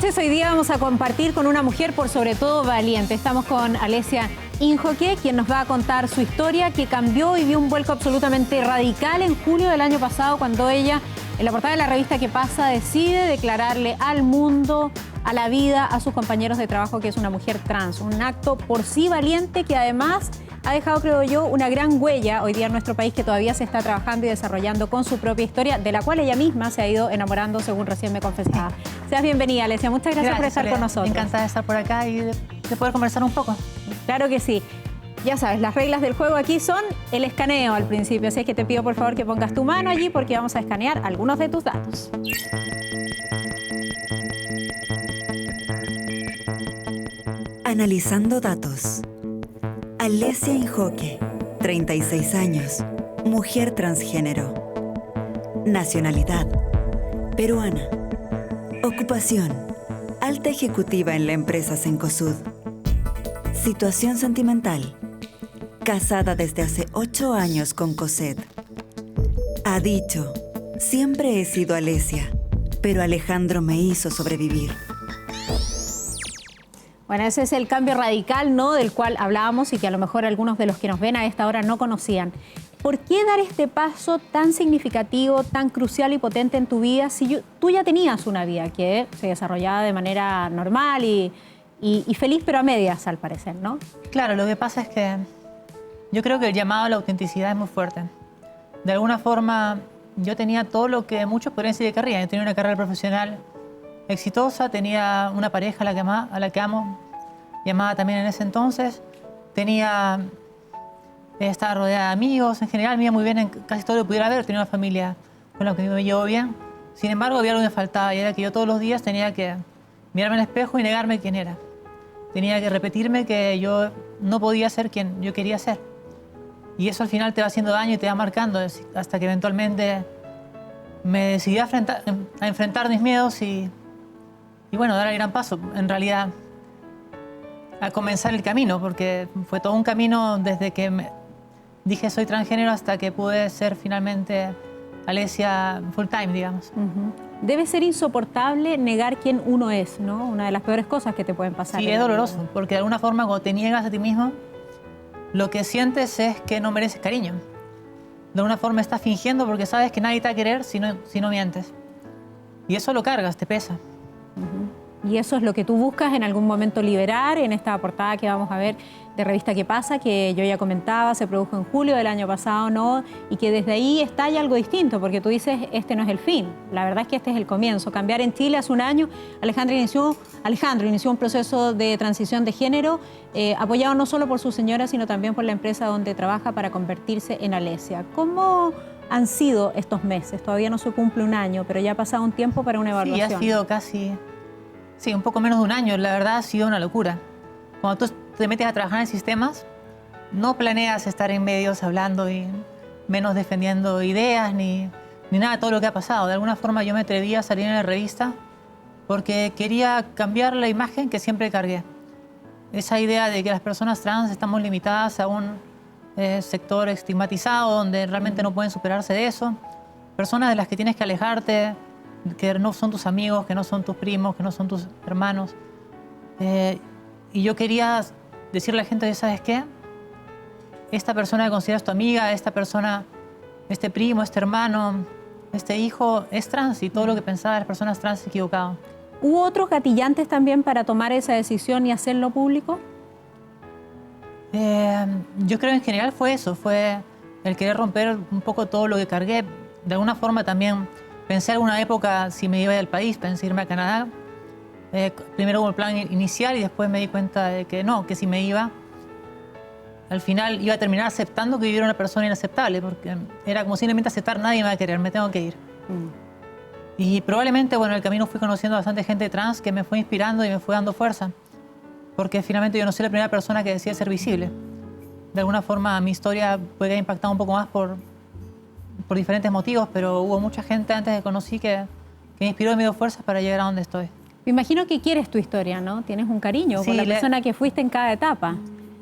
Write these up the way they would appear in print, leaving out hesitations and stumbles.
Entonces hoy día vamos a compartir con una mujer por sobre todo valiente. Estamos con Alesia Injoque, quien nos va a contar su historia que cambió y dio un vuelco absolutamente radical en julio del año pasado cuando ella, en la portada de la revista ¿Qué pasa?, decide declararle al mundo, a la vida, a sus compañeros de trabajo que es una mujer trans. Un acto por sí valiente que además ha dejado, creo yo, una gran huella hoy día en nuestro país que todavía se está trabajando y desarrollando con su propia historia, de la cual ella misma se ha ido enamorando, según recién me confesaba. Seas bienvenida, Alesia. Muchas gracias por estar con nosotros. Encantada de estar por acá y de poder conversar un poco. Claro que sí. Ya sabes, las reglas del juego aquí son el escaneo al principio, así es que te pido por favor que pongas tu mano allí porque vamos a escanear algunos de tus datos. Analizando datos. Alesia Injoque, 36 años, mujer transgénero. Nacionalidad, peruana. Ocupación, alta ejecutiva en la empresa Cencosud. Situación sentimental, casada desde hace 8 años con Cosette. Ha dicho, siempre he sido Alesia, pero Alejandro me hizo sobrevivir. Bueno, ese es el cambio radical, ¿no?, del cual hablábamos y que a lo mejor algunos de los que nos ven a esta hora no conocían. ¿Por qué dar este paso tan significativo, tan crucial y potente en tu vida si tú ya tenías una vida que se desarrollaba de manera normal y feliz, pero a medias, al parecer, ¿no? Claro, lo que pasa es que yo creo que el llamado a la autenticidad es muy fuerte. De alguna forma, yo tenía todo lo que muchos podrían decir que querrían. Yo tenía una carrera profesional exitosa, tenía una pareja a la que amo, llamada también en ese entonces. Estaba rodeada de amigos, en general me iba muy bien en casi todo lo que pudiera ver. Tenía una familia con la que me llevo bien. Sin embargo, había algo que me faltaba y era que yo todos los días tenía que mirarme al espejo y negarme quién era. Tenía que repetirme que yo no podía ser quien yo quería ser. Y eso al final te va haciendo daño y te va marcando hasta que eventualmente me decidí a enfrentar mis miedos y bueno, dar el gran paso, en realidad, a comenzar el camino, porque fue todo un camino desde que dije soy transgénero hasta que pude ser finalmente Alesia full time, digamos. Debe ser insoportable negar quién uno es, ¿no? Una de las peores cosas que te pueden pasar. Sí, es doloroso, porque de alguna forma cuando te niegas a ti mismo, lo que sientes es que no mereces cariño. De alguna forma estás fingiendo porque sabes que nadie te va a querer si no mientes. Y eso lo cargas, te pesa. Y eso es lo que tú buscas en algún momento liberar en esta portada que vamos a ver de revista ¿Qué pasa?, que yo ya comentaba, se produjo en julio del año pasado, ¿no? Y que desde ahí estalla algo distinto, porque tú dices, este no es el fin. La verdad es que este es el comienzo. Cambiar en Chile hace un año, Alejandro inició un proceso de transición de género, apoyado no solo por su señora, sino también por la empresa donde trabaja para convertirse en Alesia. ¿Cómo han sido estos meses? Todavía no se cumple un año, pero ya ha pasado un tiempo para una evaluación. Sí, ha sido casi... Sí, un poco menos de un año. La verdad ha sido una locura. Cuando tú te metes a trabajar en sistemas, no planeas estar en medios hablando y menos defendiendo ideas ni nada de todo lo que ha pasado. De alguna forma yo me atreví a salir en la revista porque quería cambiar la imagen que siempre cargué. Esa idea de que las personas trans estamos limitadas a un sector estigmatizado donde realmente no pueden superarse de eso. Personas de las que tienes que alejarte, que no son tus amigos, que no son tus primos, que no son tus hermanos. Y yo quería decirle a la gente, ¿sabes qué? Esta persona que consideras tu amiga, esta persona, este primo, este hermano, este hijo, es trans y todo lo que pensaba de las personas trans es equivocado. ¿Hubo otros gatillantes también para tomar esa decisión y hacerlo público? Yo creo en general fue eso, fue el querer romper un poco todo lo que cargué. De alguna forma también pensé alguna época si me iba del país, pensé irme a Canadá. Primero hubo el plan inicial y después me di cuenta de que no, que si me iba, al final iba a terminar aceptando que viviera una persona inaceptable, porque era como simplemente aceptar, nadie me va a querer, me tengo que ir. Y probablemente, bueno, en el camino fui conociendo a bastante gente trans que me fue inspirando y me fue dando fuerza, porque finalmente yo no soy la primera persona que decide ser visible. De alguna forma mi historia puede haber impactado un poco más por diferentes motivos, pero hubo mucha gente antes que conocí que me inspiró y me dio fuerzas para llegar a donde estoy. Me imagino que quieres tu historia, ¿no? Tienes un cariño por la persona que fuiste en cada etapa.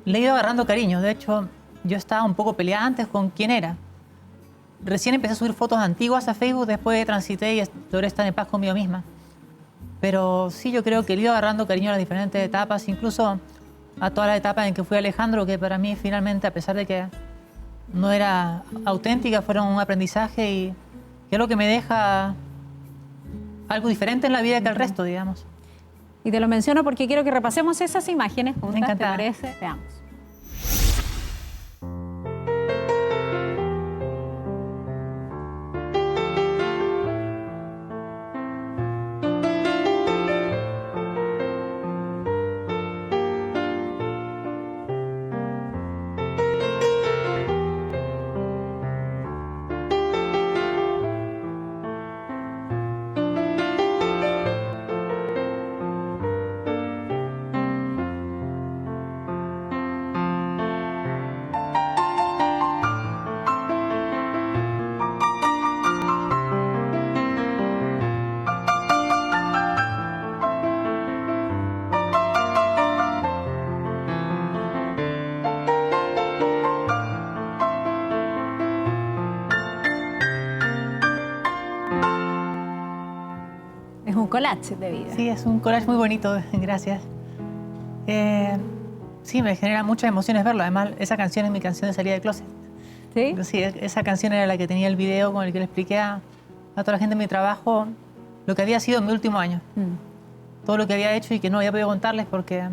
Le he ido agarrando cariño. De hecho, yo estaba un poco peleada antes con quién era. Recién empecé a subir fotos antiguas a Facebook, después transité y logré estar en paz conmigo misma. Pero sí, yo creo que le iba agarrando cariño a las diferentes etapas, incluso a todas las etapas en que fui Alejandro, que para mí finalmente, a pesar de que no era auténtica, fueron un aprendizaje y que es lo que me deja algo diferente en la vida que el resto, digamos. Y te lo menciono porque quiero que repasemos esas imágenes juntas, Encantada. ¿te parece? Veamos. Es un collage de vida. Sí, es un collage muy bonito, gracias. Sí, me genera muchas emociones verlo. Además, esa canción es mi canción de salida de closet. ¿Sí? Sí, esa canción era la que tenía el video con el que le expliqué a toda la gente de mi trabajo lo que había sido mi último año. Todo lo que había hecho y que no había podido contarles porque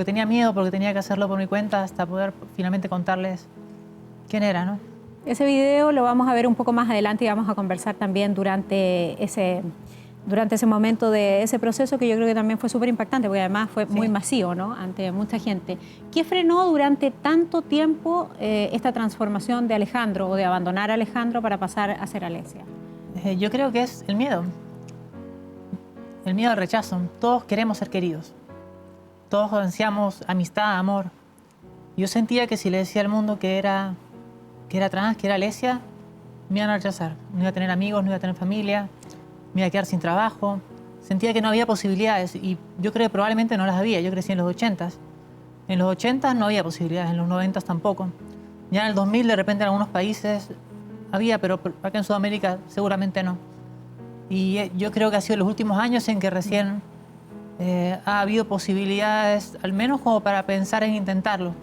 tenía miedo, porque tenía que hacerlo por mi cuenta hasta poder finalmente contarles quién era, ¿no? Ese video lo vamos a ver un poco más adelante y vamos a conversar también durante ese momento de ese proceso, que yo creo que también fue súper impactante, porque además fue muy masivo, ¿no? Ante mucha gente. ¿Qué frenó durante tanto tiempo esta transformación de Alejandro o de abandonar a Alejandro para pasar a ser Alesia? Yo creo que es el miedo. El miedo al rechazo. Todos queremos ser queridos. Todos ansiamos amistad, amor. Yo sentía que si le decía al mundo que era trans, que era Alesia, me iban a rechazar. No iba a tener amigos, no iba a tener familia, me iba a quedar sin trabajo. Sentía que no había posibilidades y yo creo que probablemente no las había. Yo crecí en los 80s. En los 80s no había posibilidades, en los 90s tampoco. Ya en el 2000 de repente en algunos países había, pero acá en Sudamérica seguramente no. Y yo creo que ha sido los últimos años en que recién ha habido posibilidades, al menos como para pensar en intentarlo.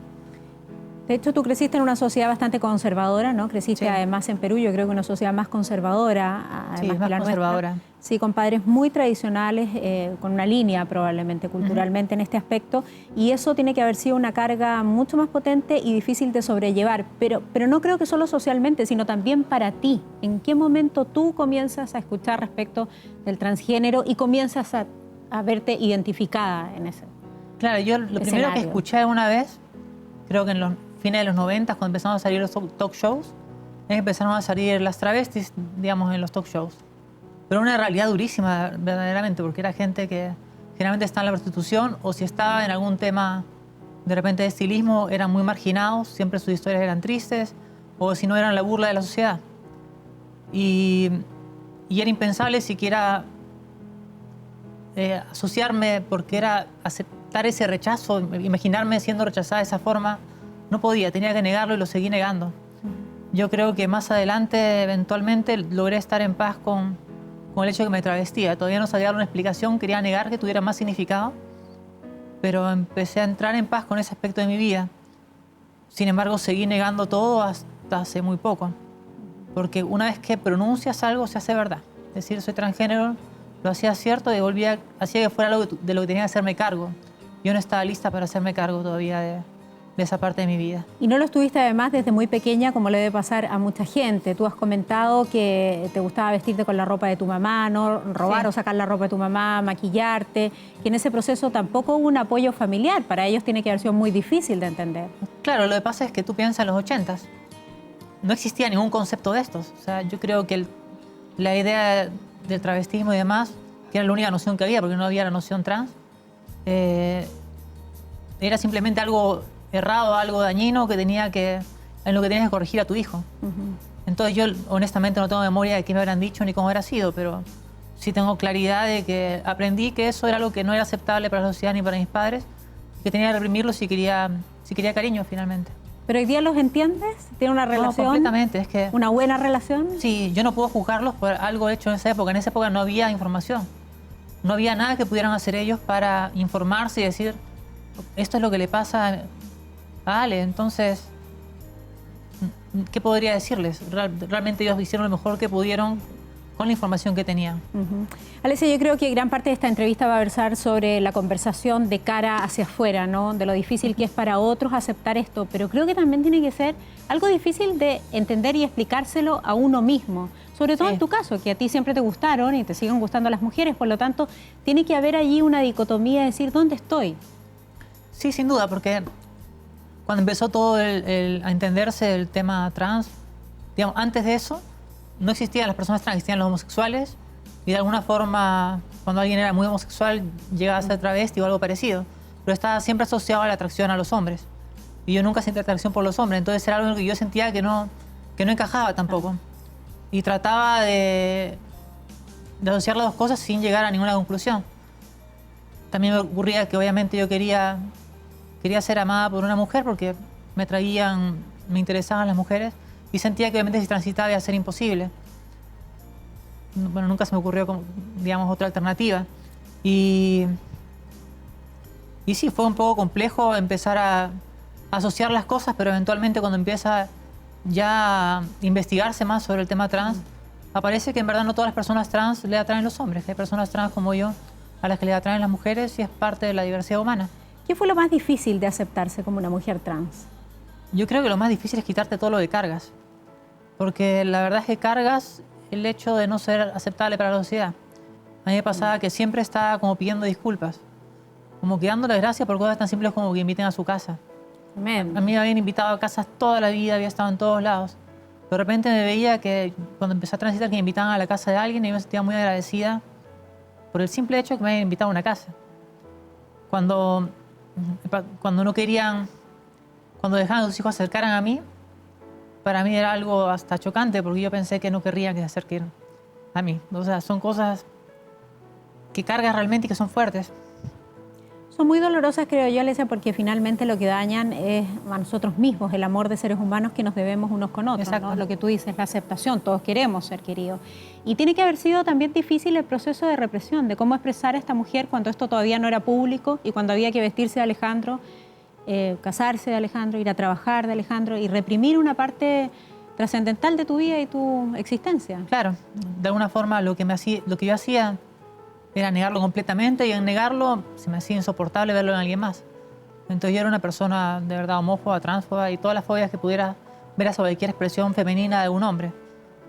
De hecho, tú creciste en una sociedad bastante conservadora, ¿no? Creciste además en Perú, yo creo que una sociedad más conservadora. Sí, es más conservadora. Sí, con padres muy tradicionales, con una línea probablemente culturalmente en este aspecto. Y eso tiene que haber sido una carga mucho más potente y difícil de sobrellevar. Pero no creo que solo socialmente, sino también para ti. ¿En qué momento tú comienzas a escuchar respecto del transgénero y comienzas a verte identificada en ese Claro, yo lo primero que escuché una vez, creo que en los fines de los 90, cuando empezaron a salir los talk shows, empezaron a salir las travestis, digamos, en los talk shows. Pero una realidad durísima, verdaderamente, porque era gente que generalmente está en la prostitución o si estaba en algún tema de repente de estilismo, eran muy marginados, siempre sus historias eran tristes, o si no eran la burla de la sociedad. Y era impensable siquiera asociarme, porque era aceptar ese rechazo, imaginarme siendo rechazada de esa forma. No podía, tenía que negarlo y lo seguí negando. Yo creo que más adelante, eventualmente, logré estar en paz con el hecho de que me travestía. Todavía no sabía dar una explicación, quería negar que tuviera más significado, pero empecé a entrar en paz con ese aspecto de mi vida. Sin embargo, seguí negando todo hasta hace muy poco, porque una vez que pronuncias algo, se hace verdad. Es decir, soy transgénero, lo hacía cierto y hacía que fuera algo de lo que tenía que hacerme cargo. Yo no estaba lista para hacerme cargo todavía de esa parte de mi vida. Y no lo estuviste además desde muy pequeña, como le debe pasar a mucha gente. Tú has comentado que te gustaba vestirte con la ropa de tu mamá, no robar o sacar la ropa de tu mamá, maquillarte, que en ese proceso tampoco hubo un apoyo familiar. Para ellos tiene que haber sido muy difícil de entender. Claro, lo que pasa es que tú piensas en los 80s. No existía ningún concepto de estos. O sea, yo creo que la idea del travestismo y demás, que era la única noción que había, porque no había la noción trans, era simplemente algo errado, algo dañino en lo que tenías que corregir a tu hijo. Entonces yo honestamente no tengo memoria de qué me habrán dicho ni cómo habrá sido, pero sí tengo claridad de que aprendí que eso era algo que no era aceptable para la sociedad ni para mis padres, que tenía que reprimirlo si quería cariño finalmente. ¿Pero hoy día los entiendes? ¿Tiene una relación? No, completamente. Es que, ¿una buena relación? Sí, yo no puedo juzgarlos por algo hecho en esa época. En esa época no había información. no había nada que pudieran hacer ellos para informarse y decir, esto es lo que le pasa a Ale. Entonces, ¿qué podría decirles? Realmente ellos hicieron lo mejor que pudieron con la información que tenían. Alesia, yo creo que gran parte de esta entrevista va a versar sobre la conversación de cara hacia afuera, ¿no? De lo difícil que es para otros aceptar esto, pero creo que también tiene que ser algo difícil de entender y explicárselo a uno mismo. Sobre todo en tu caso, que a ti siempre te gustaron y te siguen gustando las mujeres, por lo tanto, tiene que haber allí una dicotomía de decir, ¿dónde estoy? Sí, sin duda, porque cuando empezó todo a entenderse el tema trans, digamos, antes de eso, no existían las personas trans, existían los homosexuales, y de alguna forma, cuando alguien era muy homosexual, llegaba a ser travesti o algo parecido, pero estaba siempre asociado a la atracción a los hombres. Y yo nunca sentí atracción por los hombres, entonces era algo que yo sentía que no encajaba tampoco. Y trataba de asociar las dos cosas sin llegar a ninguna conclusión. También me ocurría que obviamente yo quería ser amada por una mujer porque me interesaban las mujeres y sentía que obviamente si transitaba iba a ser imposible. Bueno, nunca se me ocurrió, digamos, otra alternativa. Y sí, fue un poco complejo empezar a asociar las cosas, pero eventualmente cuando empieza ya a investigarse más sobre el tema trans, aparece que en verdad no todas las personas trans le atraen los hombres, que hay personas trans como yo a las que le atraen las mujeres y es parte de la diversidad humana. ¿Qué fue lo más difícil de aceptarse como una mujer trans? Yo creo que lo más difícil es quitarte todo lo que cargas, porque la verdad es que cargas el hecho de no ser aceptable para la sociedad. A mí me pasaba que siempre estaba como pidiendo disculpas, como que dándole gracias por cosas tan simples como que inviten a su casa. Amén. A mí me habían invitado a casas toda la vida, había estado en todos lados. De repente me veía que cuando empecé a transitar que me invitaban a la casa de alguien y yo me sentía muy agradecida por el simple hecho de que me habían invitado a una casa. Cuando no querían, cuando dejaban a sus hijos se acercaran a mí, para mí era algo hasta chocante porque yo pensé que no querrían que se acerquen a mí. O sea, son cosas que cargas realmente y que son fuertes. Son muy dolorosas, creo yo, Alesia, porque finalmente lo que dañan es a nosotros mismos, el amor de seres humanos que nos debemos unos con otros, ¿no? Lo que tú dices, la aceptación, todos queremos ser queridos. Y tiene que haber sido también difícil el proceso de represión, de cómo expresar a esta mujer cuando esto todavía no era público y cuando había que vestirse de Alejandro, casarse de Alejandro, ir a trabajar de Alejandro y reprimir una parte trascendental de tu vida y tu existencia. Claro, de alguna forma lo que yo hacía era negarlo completamente y en negarlo se me hacía insoportable verlo en alguien más. Entonces yo era una persona de verdad homófoba, transfoba y todas las fobias que pudiera ver sobre cualquier expresión femenina de un hombre.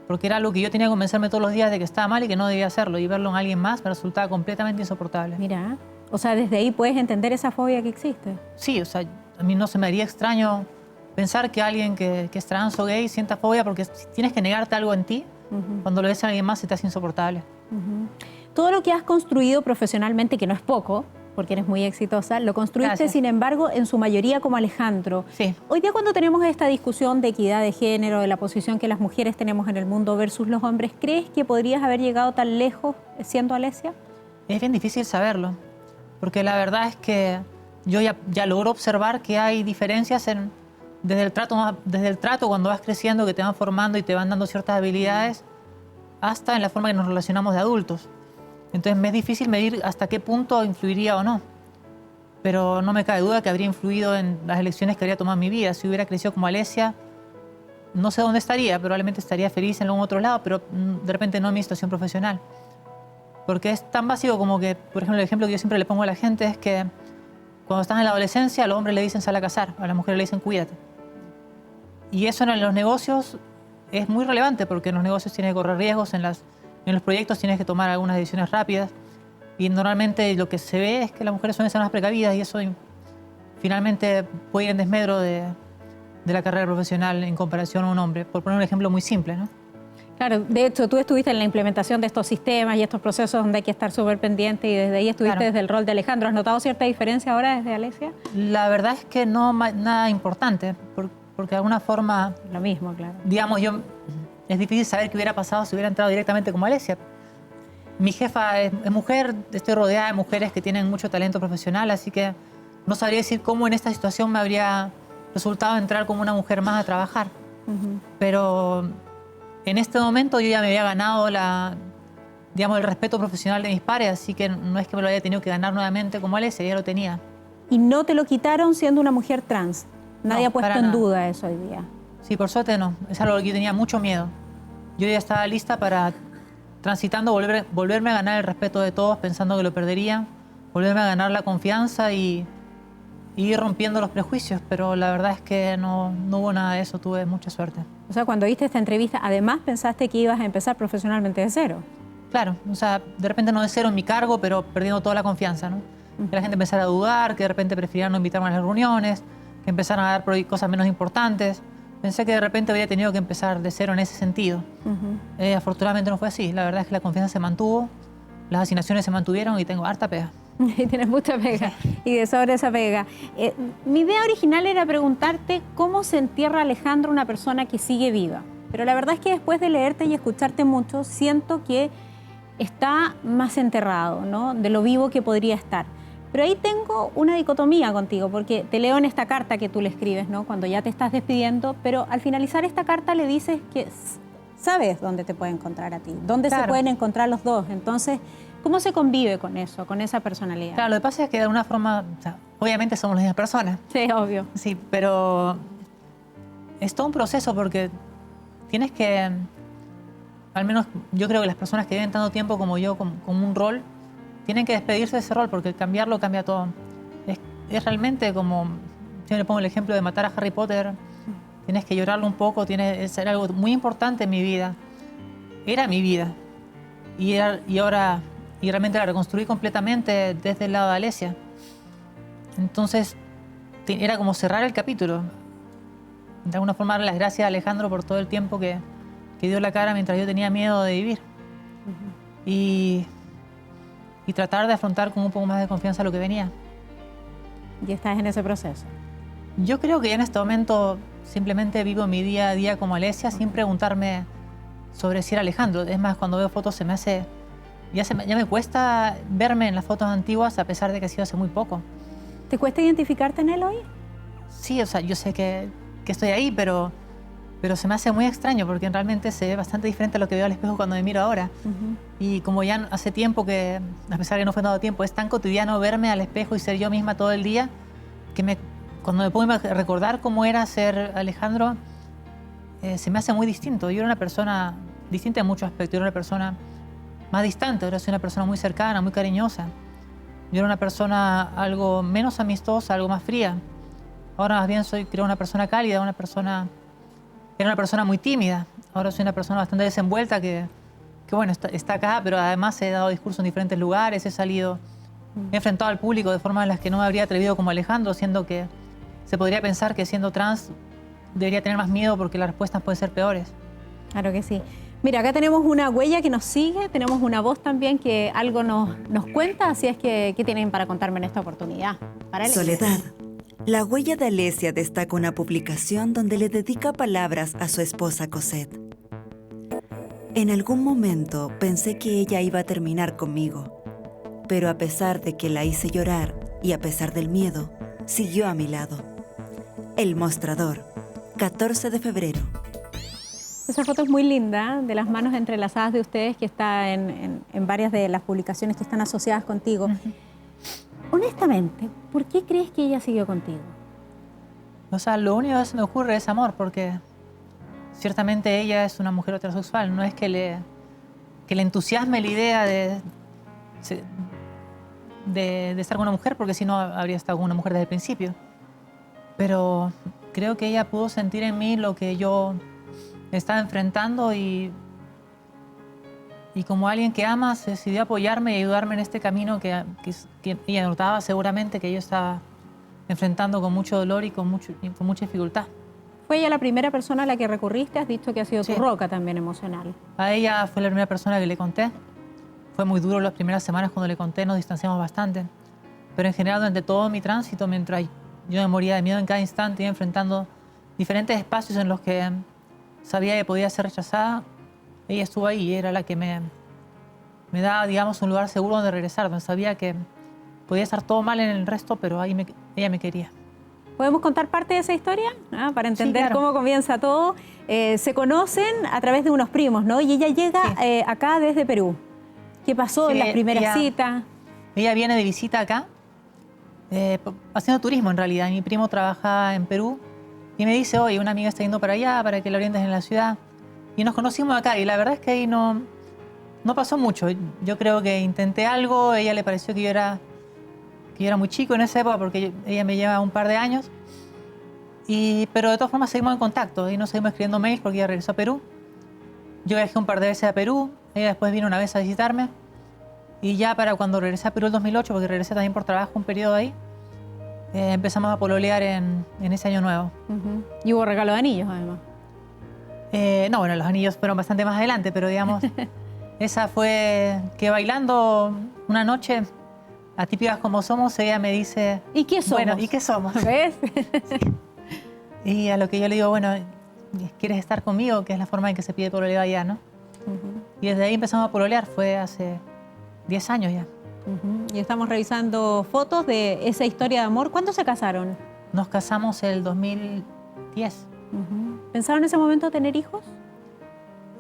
Porque era algo que yo tenía que convencerme todos los días de que estaba mal y que no debía hacerlo. Y verlo en alguien más me resultaba completamente insoportable. Mira, o sea, desde ahí puedes entender esa fobia que existe. Sí, o sea, a mí no se me haría extraño pensar que alguien que es trans o gay sienta fobia porque tienes que negarte algo en ti. Cuando lo ves a alguien más se te hace insoportable. Todo lo que has construido profesionalmente, que no es poco, porque eres muy exitosa, lo construiste, Gracias. sin embargo, en su mayoría como Alejandro. Sí. Hoy día cuando tenemos esta discusión de equidad de género, de la posición que las mujeres tenemos en el mundo versus los hombres, ¿crees que podrías haber llegado tan lejos siendo Alesia? Es bien difícil saberlo, porque la verdad es que yo ya logro observar que hay diferencias desde el trato cuando vas creciendo, que te van formando y te van dando ciertas habilidades, hasta en la forma que nos relacionamos de adultos. Entonces me es difícil medir hasta qué punto influiría o no. Pero no me cabe duda que habría influido en las elecciones que habría tomado en mi vida. Si hubiera crecido como Alesia, no sé dónde estaría, probablemente estaría feliz en algún otro lado, pero de repente no en mi situación profesional. Porque es tan básico como que, por ejemplo, el ejemplo que yo siempre le pongo a la gente es que cuando estás en la adolescencia, a los hombres le dicen sal a cazar, a las mujeres le dicen cuídate. Y eso en los negocios es muy relevante porque en los negocios tienes que correr riesgos, en los proyectos tienes que tomar algunas decisiones rápidas y normalmente lo que se ve es que las mujeres suelen ser más precavidas y eso finalmente puede ir en desmedro de la carrera profesional en comparación a un hombre, por poner un ejemplo muy simple, ¿no? Claro, de hecho tú estuviste en la implementación de estos sistemas y estos procesos donde hay que estar súper pendiente y desde ahí estuviste desde el rol de Alejandro. ¿Has notado cierta diferencia ahora desde Alesia? La verdad es que no nada importante, porque de alguna forma... Lo mismo, claro. Digamos, es difícil saber qué hubiera pasado si hubiera entrado directamente como Alesia. Mi jefa es mujer, estoy rodeada de mujeres que tienen mucho talento profesional, así que no sabría decir cómo en esta situación me habría resultado entrar como una mujer más a trabajar. Pero en este momento yo ya me había ganado la digamos, el respeto profesional de mis pares, así que no es que me lo haya tenido que ganar nuevamente como Alesia, ya lo tenía. Y no te lo quitaron siendo una mujer trans. Nadie No, ha puesto para en nada. duda eso hoy día. Sí, por suerte no, es algo que yo tenía mucho miedo. Yo ya estaba lista para, transitando, volverme a ganar el respeto de todos, pensando que lo perdería, volverme a ganar la confianza y ir rompiendo los prejuicios, pero la verdad es que no hubo nada de eso, tuve mucha suerte. O sea, cuando viste esta entrevista, además pensaste que ibas a empezar profesionalmente de cero. Claro, o sea, de repente no de cero en mi cargo, pero perdiendo toda la confianza, ¿no? Que la gente empezara a dudar, que de repente prefirieran no invitarme a las reuniones, que empezaran a dar por ahí cosas menos importantes. Pensé que de repente habría tenido que empezar de cero en ese sentido. Afortunadamente no fue así. La verdad es que la confianza se mantuvo, las asignaciones se mantuvieron y tengo harta pega. Y tienes mucha pega, y de sobre esa pega. Mi idea original era preguntarte cómo se entierra Alejandro, una persona que sigue viva. Pero la verdad es que después de leerte y escucharte mucho, siento que está más enterrado, ¿no? De lo vivo que podría estar. Pero ahí tengo una dicotomía contigo, porque te leo en esta carta que tú le escribes, ¿no? Cuando ya te estás despidiendo, pero al finalizar esta carta le dices que sabes dónde te puede encontrar a ti, dónde se pueden encontrar los dos. Entonces, ¿cómo se convive con eso, con esa personalidad? Claro, lo que pasa es que de alguna forma, o sea, obviamente somos las mismas personas. Sí, obvio. Sí, pero es todo un proceso porque tienes que, al menos yo creo que las personas que viven tanto tiempo como yo, como un rol, tienen que despedirse de ese rol porque cambiarlo cambia todo. Es realmente como, yo le pongo el ejemplo de matar a Harry Potter, tienes que llorarlo un poco, es algo muy importante en mi vida. Era mi vida. Y realmente la reconstruí completamente desde el lado de Alesia. Entonces, era como cerrar el capítulo. De alguna forma, darle las gracias a Alejandro por todo el tiempo que dio la cara mientras yo tenía miedo de vivir. Y tratar de afrontar con un poco más de confianza lo que venía. Y estás en ese proceso. Yo creo que ya en este momento simplemente vivo mi día a día como Alesia sin preguntarme sobre si era Alejandro. Es más, cuando veo fotos se me hace... Ya me cuesta verme en las fotos antiguas a pesar de que ha sido hace muy poco. ¿Te cuesta identificarte en él hoy? Sí, o sea, yo sé que estoy ahí, pero se me hace muy extraño porque realmente se ve bastante diferente a lo que veo al espejo cuando me miro ahora. Y como ya hace tiempo que, a pesar de que no fue tanto tiempo, es tan cotidiano verme al espejo y ser yo misma todo el día, que cuando me pongo a recordar cómo era ser Alejandro, se me hace muy distinto. Yo era una persona distinta en muchos aspectos. Yo era una persona más distante, ahora soy una persona muy cercana, muy cariñosa. Yo era una persona algo menos amistosa, algo más fría. Ahora más bien creo una persona cálida, era una persona muy tímida. Ahora soy una persona bastante desenvuelta que bueno, está acá, pero además he dado discursos en diferentes lugares, he enfrentado al público de formas en las que no me habría atrevido como Alejandro, siendo que se podría pensar que siendo trans debería tener más miedo porque las respuestas pueden ser peores. Claro que sí. Mira, acá tenemos una huella que nos sigue, tenemos una voz también que algo nos cuenta, así es que, ¿qué tienen para contarme en esta oportunidad? Soledad. La huella de Alesia destaca una publicación donde le dedica palabras a su esposa Cosette. En algún momento pensé que ella iba a terminar conmigo, pero a pesar de que la hice llorar y a pesar del miedo, siguió a mi lado. El mostrador, 14 de febrero. Esa foto es muy linda, de las manos entrelazadas de ustedes, que está en varias de las publicaciones que están asociadas contigo. Honestamente, ¿por qué crees que ella siguió contigo? O sea, lo único que se me ocurre es amor, porque ciertamente ella es una mujer heterosexual. No es que le entusiasme la idea de estar con una mujer, porque si no habría estado con una mujer desde el principio. Pero creo que ella pudo sentir en mí lo que yo estaba enfrentando y como alguien que ama se decidió apoyarme y ayudarme en este camino que ella notaba seguramente que yo estaba enfrentando con mucho dolor y con mucha dificultad. ¿Fue ella la primera persona a la que recurriste? Has dicho que ha sido tu roca también emocional. A ella fue la primera persona que le conté. Fue muy duro las primeras semanas cuando le conté, nos distanciamos bastante. Pero en general durante todo mi tránsito, mientras yo me moría de miedo en cada instante, iba enfrentando diferentes espacios en los que sabía que podía ser rechazada, ella estuvo ahí y era la que me daba, digamos, un lugar seguro donde regresar, donde sabía que podía estar todo mal en el resto, pero ahí ella me quería. ¿Podemos contar parte de esa historia? Para entender Sí, claro. cómo comienza todo. Se conocen a través de unos primos, ¿no? Y ella llega acá desde Perú. ¿Qué pasó en Sí, las primeras citas? Ella viene de visita acá, haciendo turismo en realidad. Mi primo trabaja en Perú y me dice, oye, una amiga está yendo para allá, para que la orientes en la ciudad. Y nos conocimos acá y la verdad es que ahí no pasó mucho. Yo creo que intenté algo, a ella le pareció que yo era muy chico en esa época porque ella me lleva un par de años. Pero de todas formas seguimos en contacto y nos seguimos escribiendo mails porque ella regresó a Perú. Yo viajé un par de veces a Perú, ella después vino una vez a visitarme. Y ya para cuando regresé a Perú el 2008, porque regresé también por trabajo un periodo ahí, empezamos a pololear en ese año nuevo. Y hubo regalo de anillos, además. No, bueno, los anillos fueron bastante más adelante, pero digamos, esa fue que bailando una noche, atípicas como somos, ella me dice... ¿Y qué somos? Bueno, ¿y qué somos? ¿Ves? Y a lo que yo le digo, bueno, ¿quieres estar conmigo? Que es la forma en que se pide pololeo allá, ¿no? Y desde ahí empezamos a pololear, fue hace 10 años ya. Y estamos revisando fotos de esa historia de amor. ¿Cuándo se casaron? Nos casamos el 2010. ¿Pensaron en ese momento tener hijos?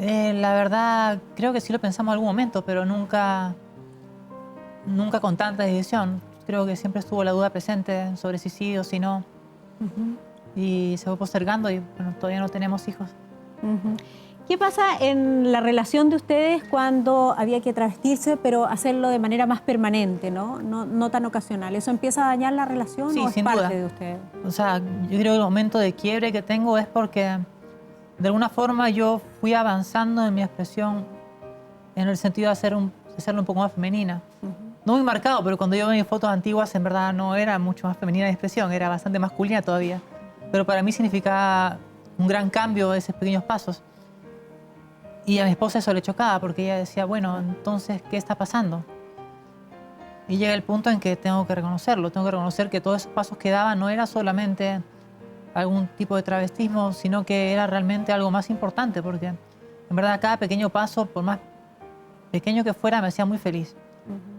La verdad, creo que sí lo pensamos en algún momento, pero nunca con tanta decisión. Creo que siempre estuvo la duda presente sobre si sí o si no. Y se fue postergando y bueno, todavía no tenemos hijos. ¿Qué pasa en la relación de ustedes cuando había que travestirse, pero hacerlo de manera más permanente, no tan ocasional? ¿Eso empieza a dañar la relación Sí, o es sin parte duda. de ustedes? O sea, yo creo que el momento de quiebre que tengo es porque de alguna forma yo fui avanzando en mi expresión en el sentido de hacerlo un poco más femenina. No muy marcado, pero cuando yo veo mis fotos antiguas en verdad no era mucho más femenina de expresión, era bastante masculina todavía. Pero para mí significaba un gran cambio esos pequeños pasos. Y a mi esposa eso le chocaba porque ella decía, bueno, entonces, ¿qué está pasando? Y llega el punto en que tengo que reconocerlo, tengo que reconocer que todos esos pasos que daba no era solamente algún tipo de travestismo, sino que era realmente algo más importante, porque en verdad cada pequeño paso, por más pequeño que fuera, me hacía muy feliz.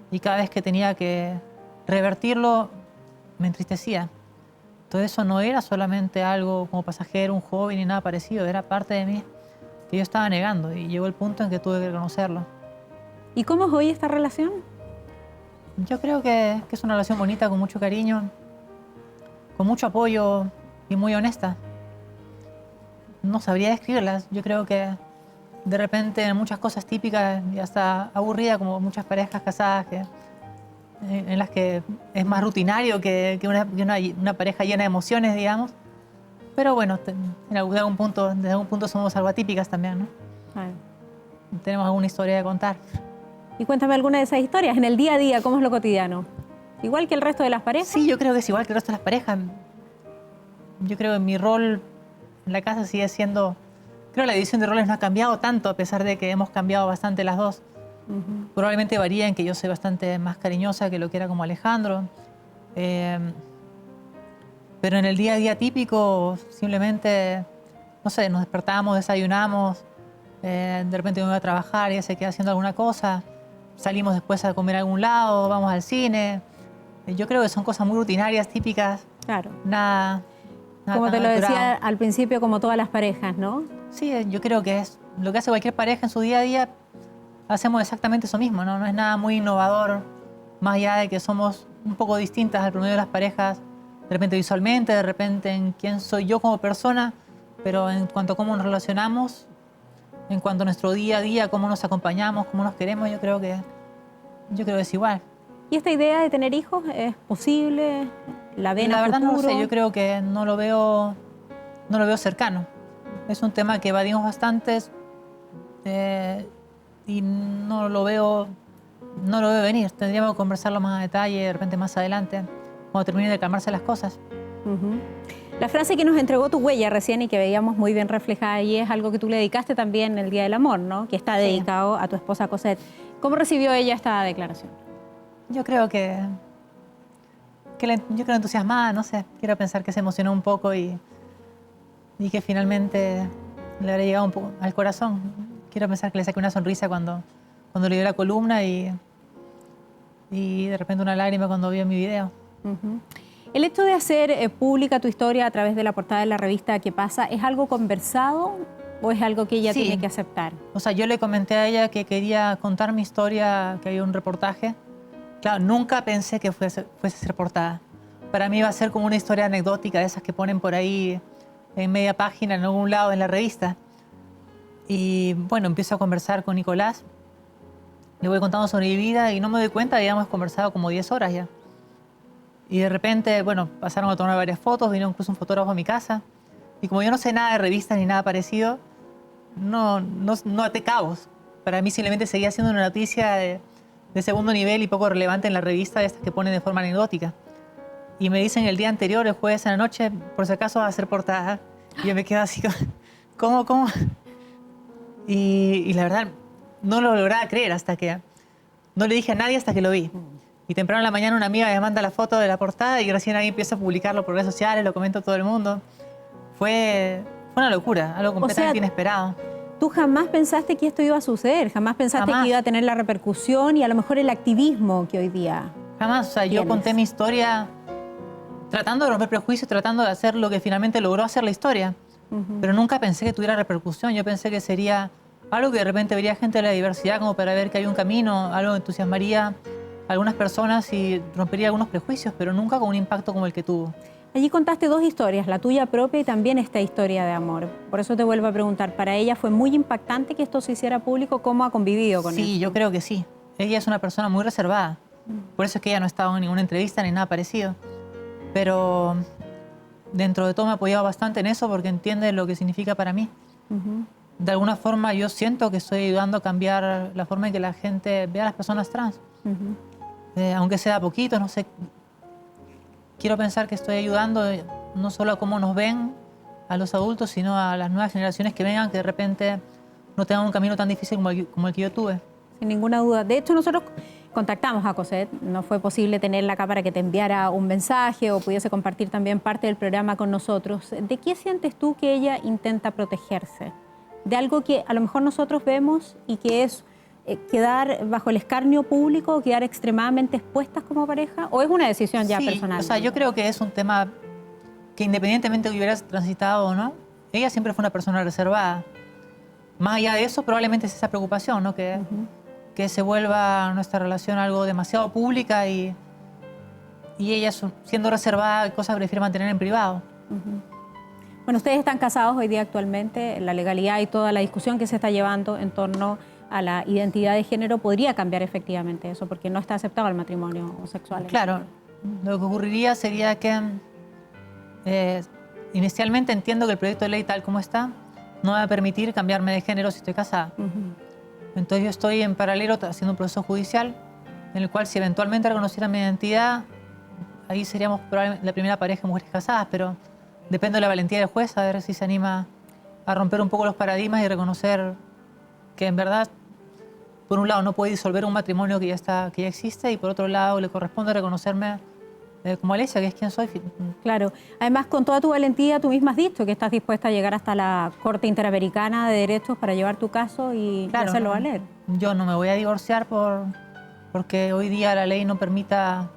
Y cada vez que tenía que revertirlo, me entristecía. Todo eso no era solamente algo como pasajero, un hobby ni nada parecido, era parte de mí que yo estaba negando y llegó el punto en que tuve que reconocerlo. ¿Y cómo es hoy esta relación? Yo creo que es una relación bonita, con mucho cariño, con mucho apoyo y muy honesta. No sabría describirlas. Yo creo que de repente en muchas cosas típicas ya está aburrida, como muchas parejas casadas en las que es más rutinario que una pareja llena de emociones, digamos. Pero bueno, desde algún punto somos algo atípicas también, ¿no? Tenemos alguna historia de contar. Y cuéntame alguna de esas historias. En el día a día, ¿cómo es lo cotidiano? ¿Igual que el resto de las parejas? Sí, yo creo que es igual que el resto de las parejas. Yo creo que mi rol en la casa sigue siendo... Creo que la división de roles no ha cambiado tanto, a pesar de que hemos cambiado bastante las dos. Probablemente varía en que yo soy bastante más cariñosa que lo que era como Alejandro. Pero en el día a día típico, simplemente, no sé, nos despertamos, desayunamos, de repente me voy a trabajar, ella se queda haciendo alguna cosa, salimos después a comer a algún lado, vamos al cine. Yo creo que son cosas muy rutinarias, típicas. Claro. Nada como te lo natural. decía al principio, como todas las parejas, ¿no? Sí, yo creo que es lo que hace cualquier pareja en su día a día. Hacemos exactamente eso mismo, ¿no? No es nada muy innovador, más allá de que somos un poco distintas al promedio de las parejas, de repente visualmente, de repente en quién soy yo como persona, pero en cuanto a cómo nos relacionamos, en cuanto a nuestro día a día, cómo nos acompañamos, cómo nos queremos, yo creo que es igual. ¿Y esta idea de tener hijos es posible? ¿La ven a verdad futuro? no lo sé, yo creo que no lo veo cercano. Es un tema que evadimos bastantes y no lo veo venir. Tendríamos que conversarlo más a detalle, de repente más adelante, cuando termine de calmarse las cosas. La frase que nos entregó tu huella recién y que veíamos muy bien reflejada allí es algo que tú le dedicaste también el Día del Amor, ¿no? Que está dedicado a tu esposa Cosette. ¿Cómo recibió ella esta declaración? Yo creo que entusiasmada, no sé. Quiero pensar que se emocionó un poco y que finalmente le habrá llegado un poco al corazón. Quiero pensar que le saqué una sonrisa cuando le dio la columna y de repente una lágrima cuando vio mi video. El hecho de hacer pública tu historia a través de la portada de la revista ¿Qué pasa? ¿Es algo conversado ¿O es algo que ella Sí. tiene que aceptar? O sea, yo le comenté a ella que quería contar mi historia, que había un reportaje. Claro, nunca pensé que fuese a ser portada. Para mí iba a ser como una historia anecdótica de esas que ponen por ahí en media página, en algún lado en la revista. Y bueno, empiezo a conversar con Nicolás. Le voy contando sobre mi vida y no me doy cuenta, habíamos conversado como 10 horas ya. Y de repente, bueno, pasaron a tomar varias fotos, vino incluso un fotógrafo a mi casa. Y como yo no sé nada de revistas ni nada parecido, no até cabos. Para mí simplemente seguía siendo una noticia de segundo nivel y poco relevante en la revista, de estas que ponen de forma anecdótica. Y me dicen el día anterior, el jueves a la noche, por si acaso va a ser portada. Y yo me quedo así, ¿cómo? Y la verdad, no lo lograba creer hasta que... No le dije a nadie hasta que lo vi. Y temprano en la mañana una amiga me manda la foto de la portada y recién ahí empieza a publicarlo por redes sociales, lo comenta todo el mundo. Fue una locura, algo completamente inesperado. Tú jamás pensaste que esto iba a suceder, jamás pensaste Jamás. que iba a tener la repercusión y a lo mejor el activismo que hoy día... Jamás, o sea, yo ¿Tienes? conté mi historia tratando de romper prejuicios, tratando de hacer lo que finalmente logró hacer la historia. Pero nunca pensé que tuviera repercusión. Yo pensé que sería algo que de repente vería gente de la diversidad como para ver que hay un camino, algo que entusiasmaría a algunas personas y rompería algunos prejuicios, pero nunca con un impacto como el que tuvo. Allí contaste dos historias, la tuya propia y también esta historia de amor. Por eso te vuelvo a preguntar, ¿para ella fue muy impactante que esto se hiciera público? ¿Cómo ha convivido con Sí, eso? yo creo que sí. Ella es una persona muy reservada. Por eso es que ella no ha estado en ninguna entrevista ni nada parecido. Pero dentro de todo me ha apoyado bastante en eso porque entiende lo que significa para mí. De alguna forma yo siento que estoy ayudando a cambiar la forma en que la gente ve a las personas trans. Aunque sea poquito, no sé. Quiero pensar que estoy ayudando no solo a cómo nos ven a los adultos, sino a las nuevas generaciones que vengan, que de repente no tengan un camino tan difícil como el que yo tuve. Sin ninguna duda. De hecho, nosotros contactamos a Cosette. No fue posible tenerla acá para que te enviara un mensaje o pudiese compartir también parte del programa con nosotros. ¿De qué sientes tú que ella intenta protegerse? ¿De algo que a lo mejor nosotros vemos y que es quedar bajo el escarnio público, quedar extremadamente expuestas como pareja? ¿O es una decisión ya Sí, personal? o sea, yo creo que es un tema que independientemente de que hubieras transitado o no, ella siempre fue una persona reservada. Más allá de eso, probablemente es esa preocupación, ¿no? Que se vuelva nuestra relación algo demasiado pública y ella siendo reservada, cosas que prefiere mantener en privado. Bueno, ustedes están casados hoy día actualmente. La legalidad y toda la discusión que se está llevando en torno a la identidad de género podría cambiar efectivamente eso, porque no está aceptado el matrimonio homosexual. Claro, lo que ocurriría sería que inicialmente entiendo que el proyecto de ley tal como está no va a permitir cambiarme de género si estoy casada. Entonces yo estoy en paralelo haciendo un proceso judicial en el cual si eventualmente reconociera mi identidad, ahí seríamos probablemente la primera pareja de mujeres casadas, pero depende de la valentía del juez a ver si se anima a romper un poco los paradigmas y reconocer que en verdad, por un lado, no puede disolver un matrimonio que ya existe y por otro lado le corresponde reconocerme como Alesia, que es quien soy. Claro. Además, con toda tu valentía, tú misma has dicho que estás dispuesta a llegar hasta la Corte Interamericana de Derechos para llevar tu caso y hacerlo valer. Yo no me voy a divorciar porque hoy día la ley no permita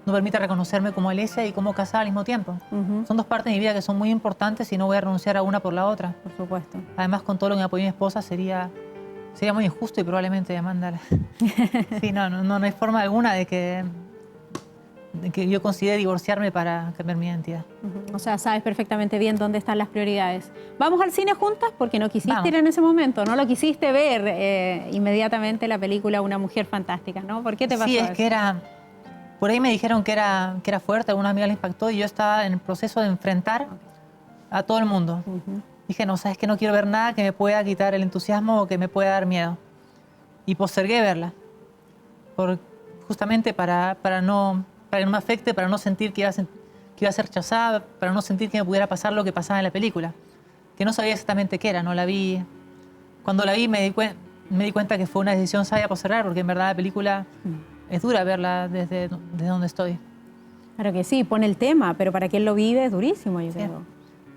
reconocerme como Alesia y como casada al mismo tiempo. Son dos partes de mi vida que son muy importantes y no voy a renunciar a una por la otra. Por supuesto. Además, con todo lo que me apoyó mi esposa, sería muy injusto y probablemente demandarla. Sí, no hay forma alguna de que yo considere divorciarme para cambiar mi identidad. O sea, sabes perfectamente bien dónde están las prioridades. ¿Vamos al cine juntas? Porque no quisiste Vamos. ir en ese momento, no lo quisiste ver inmediatamente la película Una mujer fantástica, ¿no? ¿Por qué te pasó Sí, eso? es que por ahí me dijeron que era fuerte, alguna amiga le impactó y yo estaba en el proceso de enfrentar a todo el mundo. Dije, no, sabes que no quiero ver nada que me pueda quitar el entusiasmo o que me pueda dar miedo. Y postergué verla, justamente para que no me afecte, para no sentir que iba a ser rechazada, para no sentir que me pudiera pasar lo que pasaba en la película, que no sabía exactamente qué era, no la vi. Cuando la vi me di cuenta que fue una decisión sabia postergar, porque en verdad la película es dura verla desde donde estoy. Claro que sí, pone el tema, pero para quien lo vive es durísimo, yo creo.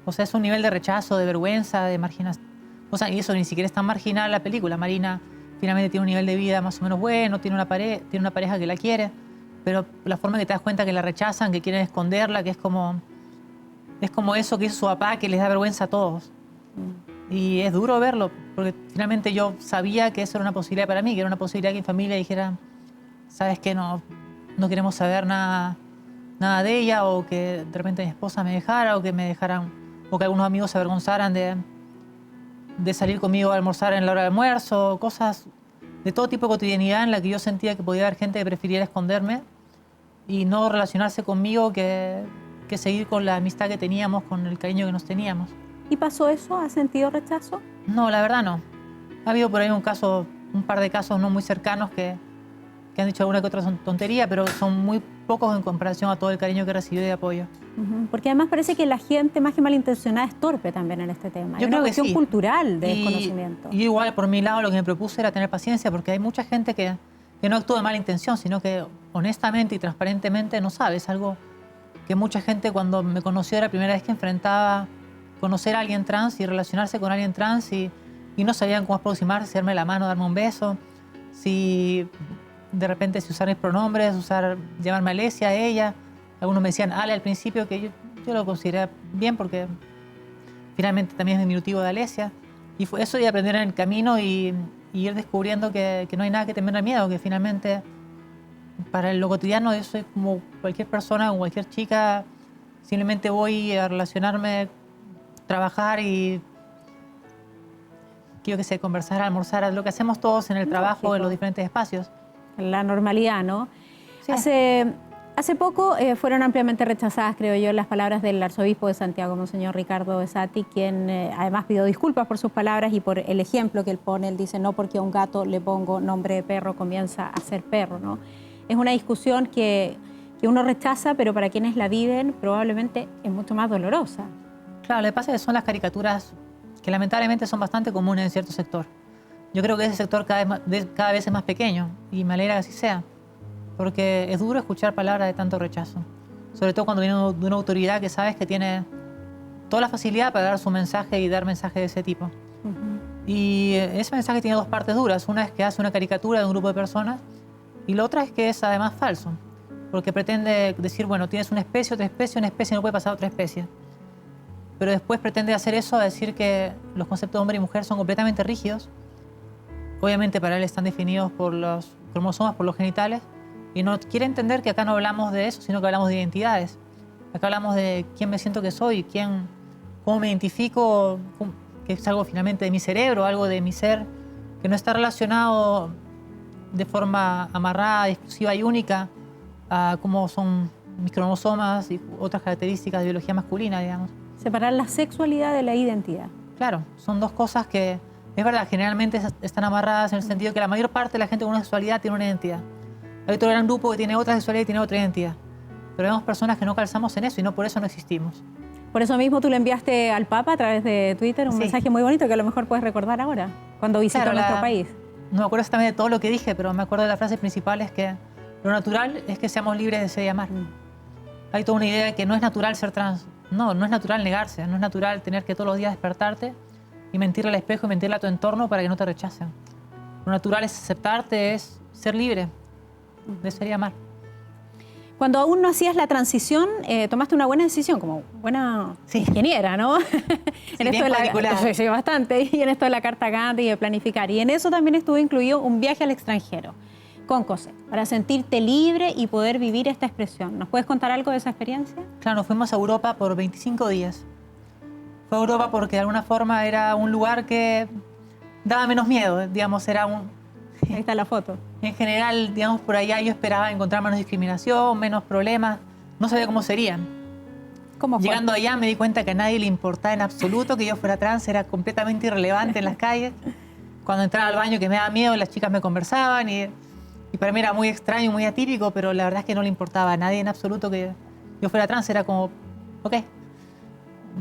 O sea, es un nivel de rechazo, de vergüenza, de marginación. O sea, y eso ni siquiera es tan marginal la película. Marina finalmente tiene un nivel de vida más o menos bueno, tiene una pareja que la quiere, pero la forma en que te das cuenta que la rechazan, que quieren esconderla, que es como eso que hizo su papá, que les da vergüenza a todos. Y es duro verlo, porque finalmente yo sabía que eso era una posibilidad para mí, que era una posibilidad que mi familia dijera, ¿sabes qué? No queremos saber nada de ella, o que de repente mi esposa me dejara, o que me dejaran, o que algunos amigos se avergonzaran de salir conmigo a almorzar en la hora de almuerzo, cosas de todo tipo de cotidianidad en la que yo sentía que podía haber gente que prefiriera esconderme y no relacionarse conmigo que seguir con la amistad que teníamos, con el cariño que nos teníamos. ¿Y pasó eso? ¿Has sentido rechazo? No, la verdad no. Ha habido por ahí un par de casos no muy cercanos que han dicho alguna que otra tontería, pero son muy pocos en comparación a todo el cariño que he recibido de apoyo. Porque además parece que la gente, más que malintencionada, es torpe también en este tema. Yo Hay creo una que cuestión sí. cultural de desconocimiento. Y igual, por mi lado, lo que me propuse era tener paciencia, porque hay mucha gente que no actúa de mala intención, sino que honestamente y transparentemente no sabe. Es algo que mucha gente, cuando me conoció, era la primera vez que enfrentaba conocer a alguien trans y relacionarse con alguien trans, y no sabían cómo aproximarse, si darme la mano, darme un beso, si de repente si usar mis pronombres, llamarme Alesia a ella. Algunos me decían Ale al principio, que yo lo consideré bien porque finalmente también es diminutivo de Alesia. Y fue eso, y aprender en el camino y ir descubriendo que no hay nada que temer al miedo, que finalmente para lo cotidiano yo soy como cualquier persona, como cualquier chica. Simplemente voy a relacionarme, trabajar y, yo qué sé, conversar, almorzar, lo que hacemos todos en el trabajo, en los diferentes espacios. La normalidad, ¿no? Sí. Hace poco fueron ampliamente rechazadas, creo yo, las palabras del arzobispo de Santiago, Monseñor Ricardo Besati, quien además pidió disculpas por sus palabras y por el ejemplo que él pone. Él dice, no porque a un gato le pongo nombre de perro, comienza a ser perro, ¿no? Es una discusión que uno rechaza, pero para quienes la viven probablemente es mucho más dolorosa. Claro, lo que pasa es que son las caricaturas que lamentablemente son bastante comunes en cierto sector. Yo creo que ese sector cada vez es más pequeño, y me alegra que así sea, porque es duro escuchar palabras de tanto rechazo, sobre todo cuando viene de una autoridad que sabes que tiene toda la facilidad para dar su mensaje y dar mensajes de ese tipo. Y ese mensaje tiene dos partes duras. Una es que hace una caricatura de un grupo de personas, y la otra es que es además falso, porque pretende decir, bueno, tienes una especie no puede pasar a otra especie. Pero después pretende hacer eso a decir que los conceptos de hombre y mujer son completamente rígidos. Obviamente para él están definidos por los cromosomas, por los genitales, y no quiere entender que acá no hablamos de eso, sino que hablamos de identidades. Acá hablamos de quién me siento que soy, cómo me identifico, que es algo finalmente de mi cerebro, algo de mi ser, que no está relacionado de forma amarrada, exclusiva y única a cómo son mis cromosomas y otras características de biología masculina, digamos. Separar la sexualidad de la identidad. Claro, son dos cosas que, es verdad, generalmente están amarradas en el sentido que la mayor parte de la gente con una sexualidad tiene una identidad. Hay otro gran grupo que tiene otra sexualidad y tiene otra identidad. Pero vemos personas que no calzamos en eso y no por eso no existimos. Por eso mismo tú le enviaste al Papa a través de Twitter un mensaje muy bonito que a lo mejor puedes recordar ahora, cuando visitó nuestro país. No me acuerdo exactamente de todo lo que dije, pero me acuerdo de las frases principales, que lo natural es que seamos libres de ser y amar. Hay toda una idea de que no es natural ser trans. No es natural negarse, no es natural tener que todos los días despertarte y mentirle al espejo y mentirle a tu entorno para que no te rechacen. Lo natural es aceptarte, es ser libre de ser y amar. Cuando aún no hacías la transición, tomaste una buena decisión, como buena ingeniera, ¿no? En esto de particular. Sí, bastante. Y en esto de la Carta Gandhi y de planificar. Y en eso también estuvo incluido un viaje al extranjero con Cosette, para sentirte libre y poder vivir esta expresión. ¿Nos puedes contar algo de esa experiencia? Claro, nos fuimos a Europa por 25 días. Fue a Europa porque de alguna forma era un lugar que daba menos miedo, digamos, era un... Ahí está la foto. En general, digamos, por allá yo esperaba encontrar menos discriminación, menos problemas. No sabía cómo serían. ¿Cómo fue? Llegando allá me di cuenta que a nadie le importaba en absoluto que yo fuera trans, era completamente irrelevante en las calles. Cuando entraba al baño, que me daba miedo, las chicas me conversaban y para mí era muy extraño, muy atípico, pero la verdad es que no le importaba a nadie en absoluto que yo fuera trans. Era como, ok,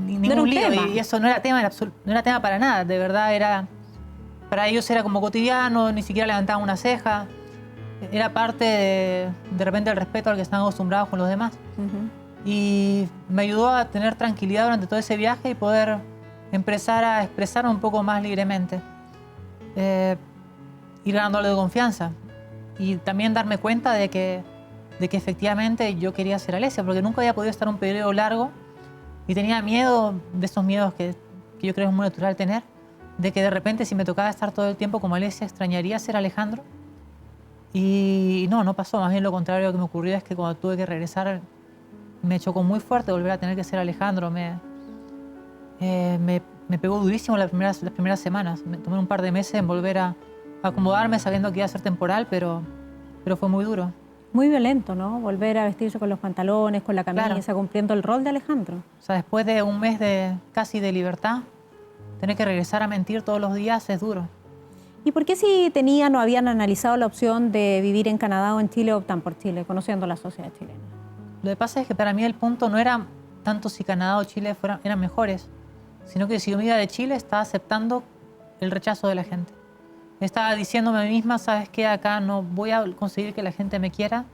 ningún lío. Y eso no era tema, no era tema para nada. De verdad era... Para ellos era como cotidiano, ni siquiera levantaban una ceja. Era parte de repente del respeto al que están acostumbrados con los demás. Y me ayudó a tener tranquilidad durante todo ese viaje y poder empezar a expresarme un poco más libremente. Ir ganándole de confianza. Y también darme cuenta de que efectivamente yo quería ser Alesia, porque nunca había podido estar un periodo largo y tenía miedo de esos miedos que yo creo es muy natural tener. de que de repente si me tocaba estar todo el tiempo como Alesia, extrañaría ser Alejandro. Y no pasó, más bien lo contrario. Lo que me ocurrió es que cuando tuve que regresar me chocó muy fuerte volver a tener que ser Alejandro. Me pegó durísimo las primeras semanas. Me tomé un par de meses en volver a acomodarme sabiendo que iba a ser temporal, pero fue muy duro. Muy violento, ¿no? Volver a vestirse con los pantalones, con la camisa, claro, cumpliendo el rol de Alejandro. O sea, después de un mes casi de libertad, tener que regresar a mentir todos los días es duro. ¿Y por qué si tenían o habían analizado la opción de vivir en Canadá o en Chile optan por Chile, conociendo la sociedad chilena? Lo que pasa es que para mí el punto no era tanto si Canadá o Chile eran mejores, sino que si yo me iba de Chile estaba aceptando el rechazo de la gente. Estaba diciéndome a mí misma, ¿sabes qué? Acá no voy a conseguir que la gente me quiera.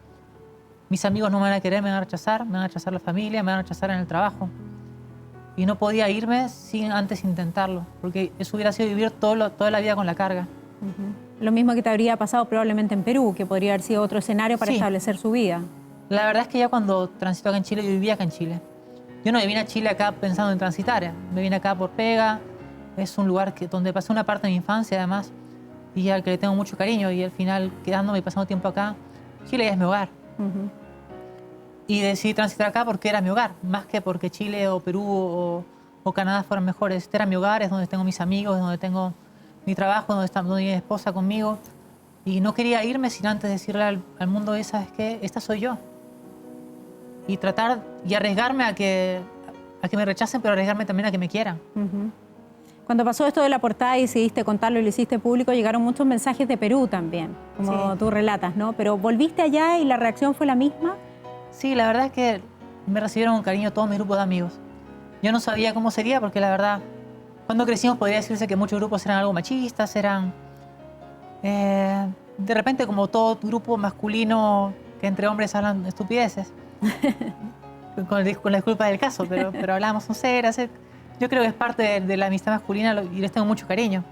Mis amigos no me van a querer, me van a rechazar la familia, me van a rechazar en el trabajo. Y no podía irme sin antes intentarlo, porque eso hubiera sido vivir toda la vida con la carga. Lo mismo que te habría pasado probablemente en Perú, que podría haber sido otro escenario para establecer su vida. La verdad es que ya cuando transito acá en Chile, yo vivía acá en Chile. Yo no me vine a Chile acá pensando en transitar, me vine acá por pega. Es un lugar donde pasé una parte de mi infancia además y al que le tengo mucho cariño, y al final quedándome y pasando tiempo acá, Chile ya es mi hogar. Y decidí transitar acá porque era mi hogar, más que porque Chile o Perú o Canadá fueran mejores. Este era mi hogar, es donde tengo mis amigos, es donde tengo mi trabajo, donde está mi esposa conmigo. Y no quería irme sin antes decirle al mundo, ¿sabes qué? Esta soy yo. Y tratar y arriesgarme a que me rechacen, pero arriesgarme también a que me quieran. Cuando pasó esto de la portada y decidiste contarlo y lo hiciste público, llegaron muchos mensajes de Perú también, como tú relatas, ¿no? Pero ¿volviste allá y la reacción fue la misma? Sí, la verdad es que me recibieron con cariño todos mis grupos de amigos. Yo no sabía cómo sería porque la verdad, cuando crecimos podría decirse que muchos grupos eran algo machistas, eran de repente como todo grupo masculino que entre hombres hablan estupideces. con la disculpa del caso, pero hablábamos, no sé, yo creo que es parte de la amistad masculina y les tengo mucho cariño.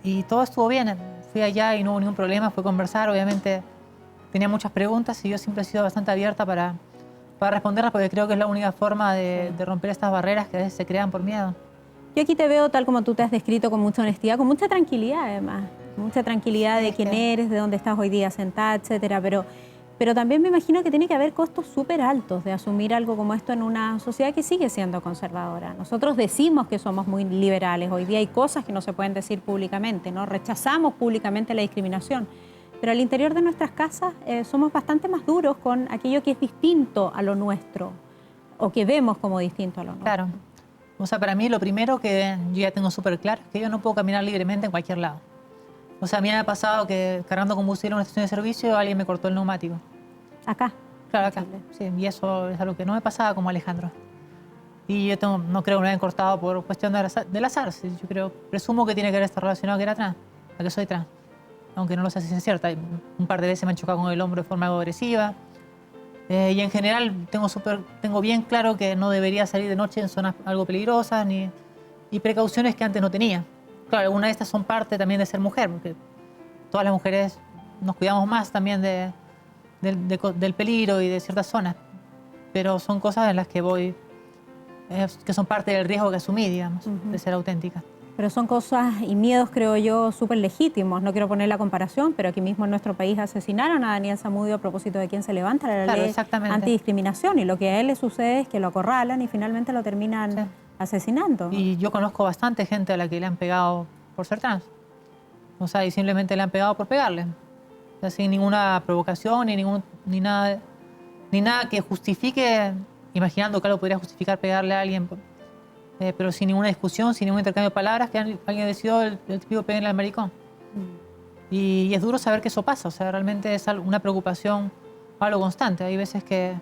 Y todo estuvo bien. Fui allá y no hubo ningún problema, fue conversar. Obviamente tenía muchas preguntas y yo siempre he sido bastante abierta para responderlas porque creo que es la única forma de romper estas barreras que a veces se crean por miedo. Yo aquí te veo tal como tú te has descrito, con mucha honestidad, con mucha tranquilidad además. Mucha tranquilidad de quién eres, de dónde estás hoy día sentada, etcétera. Pero también me imagino que tiene que haber costos súper altos de asumir algo como esto en una sociedad que sigue siendo conservadora. Nosotros decimos que somos muy liberales. Hoy día hay cosas que no se pueden decir públicamente, ¿no? Rechazamos públicamente la discriminación. Pero al interior de nuestras casas somos bastante más duros con aquello que es distinto a lo nuestro o que vemos como distinto a lo nuestro. Claro. O sea, para mí lo primero que yo ya tengo súper claro es que yo no puedo caminar libremente en cualquier lado. O sea, a mí me ha pasado que cargando combustible en una estación de servicio alguien me cortó el neumático. ¿Acá? Claro, acá. Sí, y eso es algo que no me pasaba como Alejandro. Y yo no creo que me hayan cortado por cuestión del azar. Yo presumo que tiene que estar relacionado a que era trans, a que soy trans. Aunque no lo sé si es cierto. Un par de veces me han chocado con el hombro de forma algo agresiva. Y en general tengo bien claro que no debería salir de noche en zonas algo peligrosas y precauciones que antes no tenía. Claro, algunas de estas son parte también de ser mujer, porque todas las mujeres nos cuidamos más también del peligro y de ciertas zonas. Pero son cosas en las que voy, que son parte del riesgo que asumí, digamos, de ser auténtica. Pero son cosas y miedos, creo yo, súper legítimos. No quiero poner la comparación, pero aquí mismo en nuestro país asesinaron a Daniel Zamudio a propósito de quién se levanta la ley antidiscriminación. Y lo que a él le sucede es que lo acorralan y finalmente lo terminan asesinando. Y yo conozco bastante gente a la que le han pegado por ser trans. O sea, y simplemente le han pegado por pegarle. O sea, sin ninguna provocación ni nada que justifique, imaginando que algo podría justificar pegarle a alguien, pero sin ninguna discusión, sin ningún intercambio de palabras, que alguien decidió el típico pegarle al maricón. Y es duro saber que eso pasa. O sea, realmente es una preocupación, algo constante. Hay veces que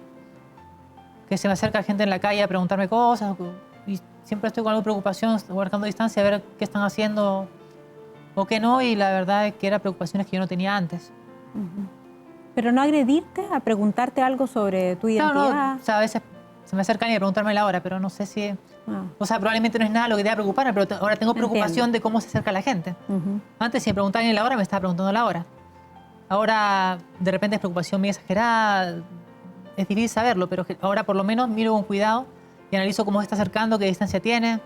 se me acerca gente en la calle a preguntarme cosas y siempre estoy con alguna preocupación, guardando distancia, a ver qué están haciendo o qué no, y la verdad es que eran preocupaciones que yo no tenía antes. Pero no agredirte a preguntarte algo sobre tu identidad. No, o sea, a veces se me acercan y a preguntarme la hora, pero no sé si... O sea, probablemente no es nada lo que te va a preocupar, pero ahora tengo preocupación de cómo se acerca la gente. Antes, si me preguntaban la hora, me estaba preguntando la hora. Ahora, de repente, es preocupación muy exagerada. Es difícil saberlo, pero ahora por lo menos miro con cuidado y analizo cómo se está acercando, qué distancia tiene.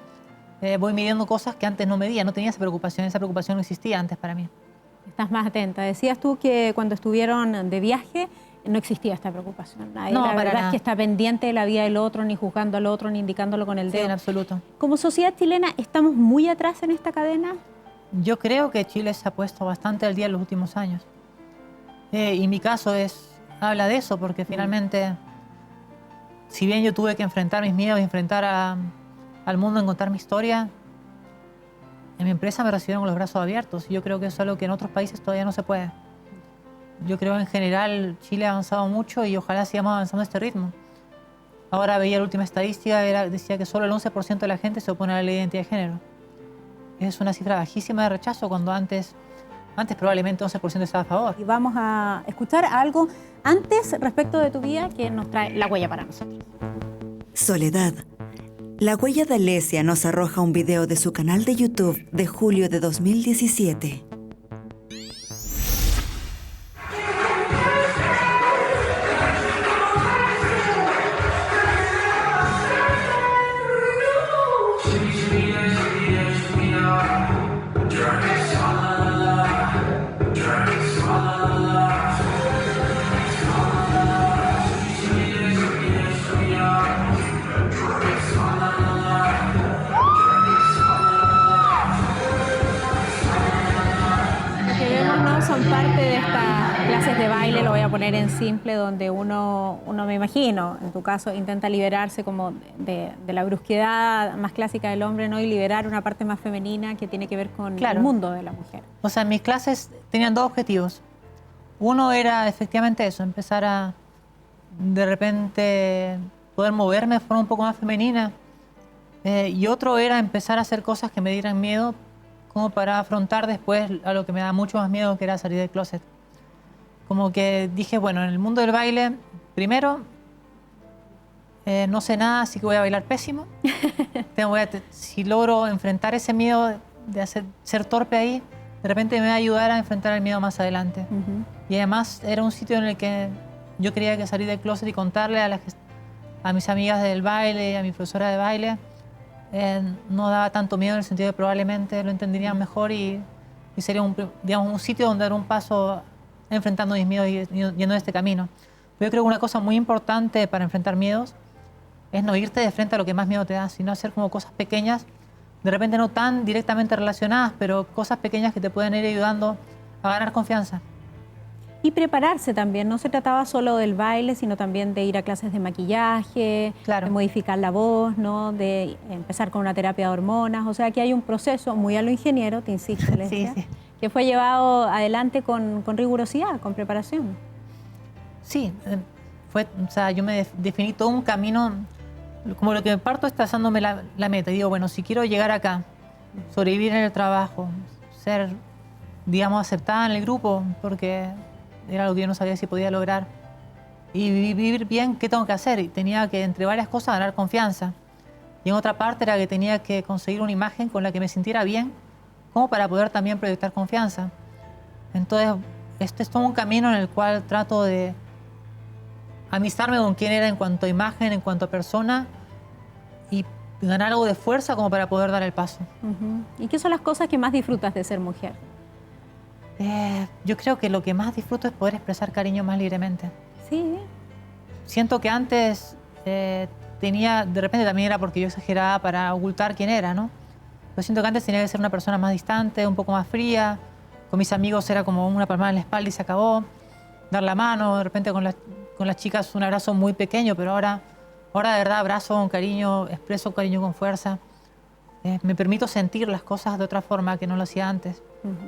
voy midiendo cosas que antes no medía, no tenía esa preocupación no existía antes para mí. Estás más atenta. Decías tú que cuando estuvieron de viaje no existía esta preocupación. Nadie, No, la para verdad nada. es que está pendiente de la vida del otro, ni juzgando al otro, ni indicándolo con el Sí, dedo. en absoluto. Como sociedad chilena, ¿estamos muy atrás en esta cadena? Yo creo que Chile se ha puesto bastante al día en los últimos años. Y mi caso habla de eso, porque finalmente, si bien yo tuve que enfrentar mis miedos, al mundo, encontrar mi historia, en mi empresa me recibieron con los brazos abiertos. Y yo creo que eso es algo que en otros países todavía no se puede. Yo creo en general Chile ha avanzado mucho y ojalá sigamos avanzando a este ritmo. Ahora veía la última estadística, decía que solo el 11% de la gente se opone a la ley de identidad de género. Es una cifra bajísima de rechazo cuando antes probablemente 11% estaba a favor. Y vamos a escuchar algo antes respecto de tu vida que nos trae La Huella para nosotros. Soledad. La huella de Alesia nos arroja un video de su canal de YouTube de julio de 2017. Lo que vemos, ¿no?, son parte de estas clases de baile, lo voy a poner en simple, donde uno me imagino, en tu caso, intenta liberarse como de la brusquedad más clásica del hombre, ¿no?, y liberar una parte más femenina que tiene que ver con Claro. el mundo de la mujer. O sea, mis clases tenían dos objetivos. Uno era efectivamente eso, empezar a de repente poder moverme de forma un poco más femenina. Y otro era empezar a hacer cosas que me dieran miedo, como para afrontar después a lo que me da mucho más miedo, que era salir del closet. Como que dije, bueno, en el mundo del baile, primero, no sé nada, así que voy a bailar pésimo. Si logro enfrentar ese miedo de ser torpe ahí, de repente me va a ayudar a enfrentar el miedo más adelante. Y además era un sitio en el que yo quería que salir del closet y contarle a mis amigas del baile, a mi profesora de baile, no daba tanto miedo en el sentido de probablemente lo entenderían mejor y sería un sitio donde dar un paso enfrentando mis miedos y yendo de este camino. Pero yo creo que una cosa muy importante para enfrentar miedos es no irte de frente a lo que más miedo te da, sino hacer como cosas pequeñas, de repente no tan directamente relacionadas, pero cosas pequeñas que te pueden ir ayudando a ganar confianza. Y prepararse también, no se trataba solo del baile, sino también de ir a clases de maquillaje, Claro. de modificar la voz, ¿no?, de empezar con una terapia de hormonas. O sea, que hay un proceso muy a lo ingeniero, te insisto, Alesia, Sí. que fue llevado adelante con rigurosidad, con preparación. Sí, o sea, yo me definí todo un camino, como lo que me parto es trazándome la meta. Y digo, bueno, si quiero llegar acá, sobrevivir en el trabajo, ser, digamos, aceptada en el grupo, porque era algo que yo no sabía si podía lograr, y vivir bien, ¿qué tengo que hacer? Y tenía que, entre varias cosas, ganar confianza. Y en otra parte era que tenía que conseguir una imagen con la que me sintiera bien, como para poder también proyectar confianza. Entonces, este es todo un camino en el cual trato de amistarme con quién era en cuanto a imagen, en cuanto a persona, y ganar algo de fuerza como para poder dar el paso. ¿Y qué son las cosas que más disfrutas de ser mujer? Yo creo que lo que más disfruto es poder expresar cariño más libremente. Sí. Siento que antes de repente también era porque yo exageraba para ocultar quién era, ¿no? Pero siento que antes tenía que ser una persona más distante, un poco más fría. Con mis amigos era como una palmada en la espalda y se acabó. Dar la mano, de repente con las chicas un abrazo muy pequeño, pero ahora de verdad abrazo con cariño, expreso cariño con fuerza. Me permito sentir las cosas de otra forma que no lo hacía antes.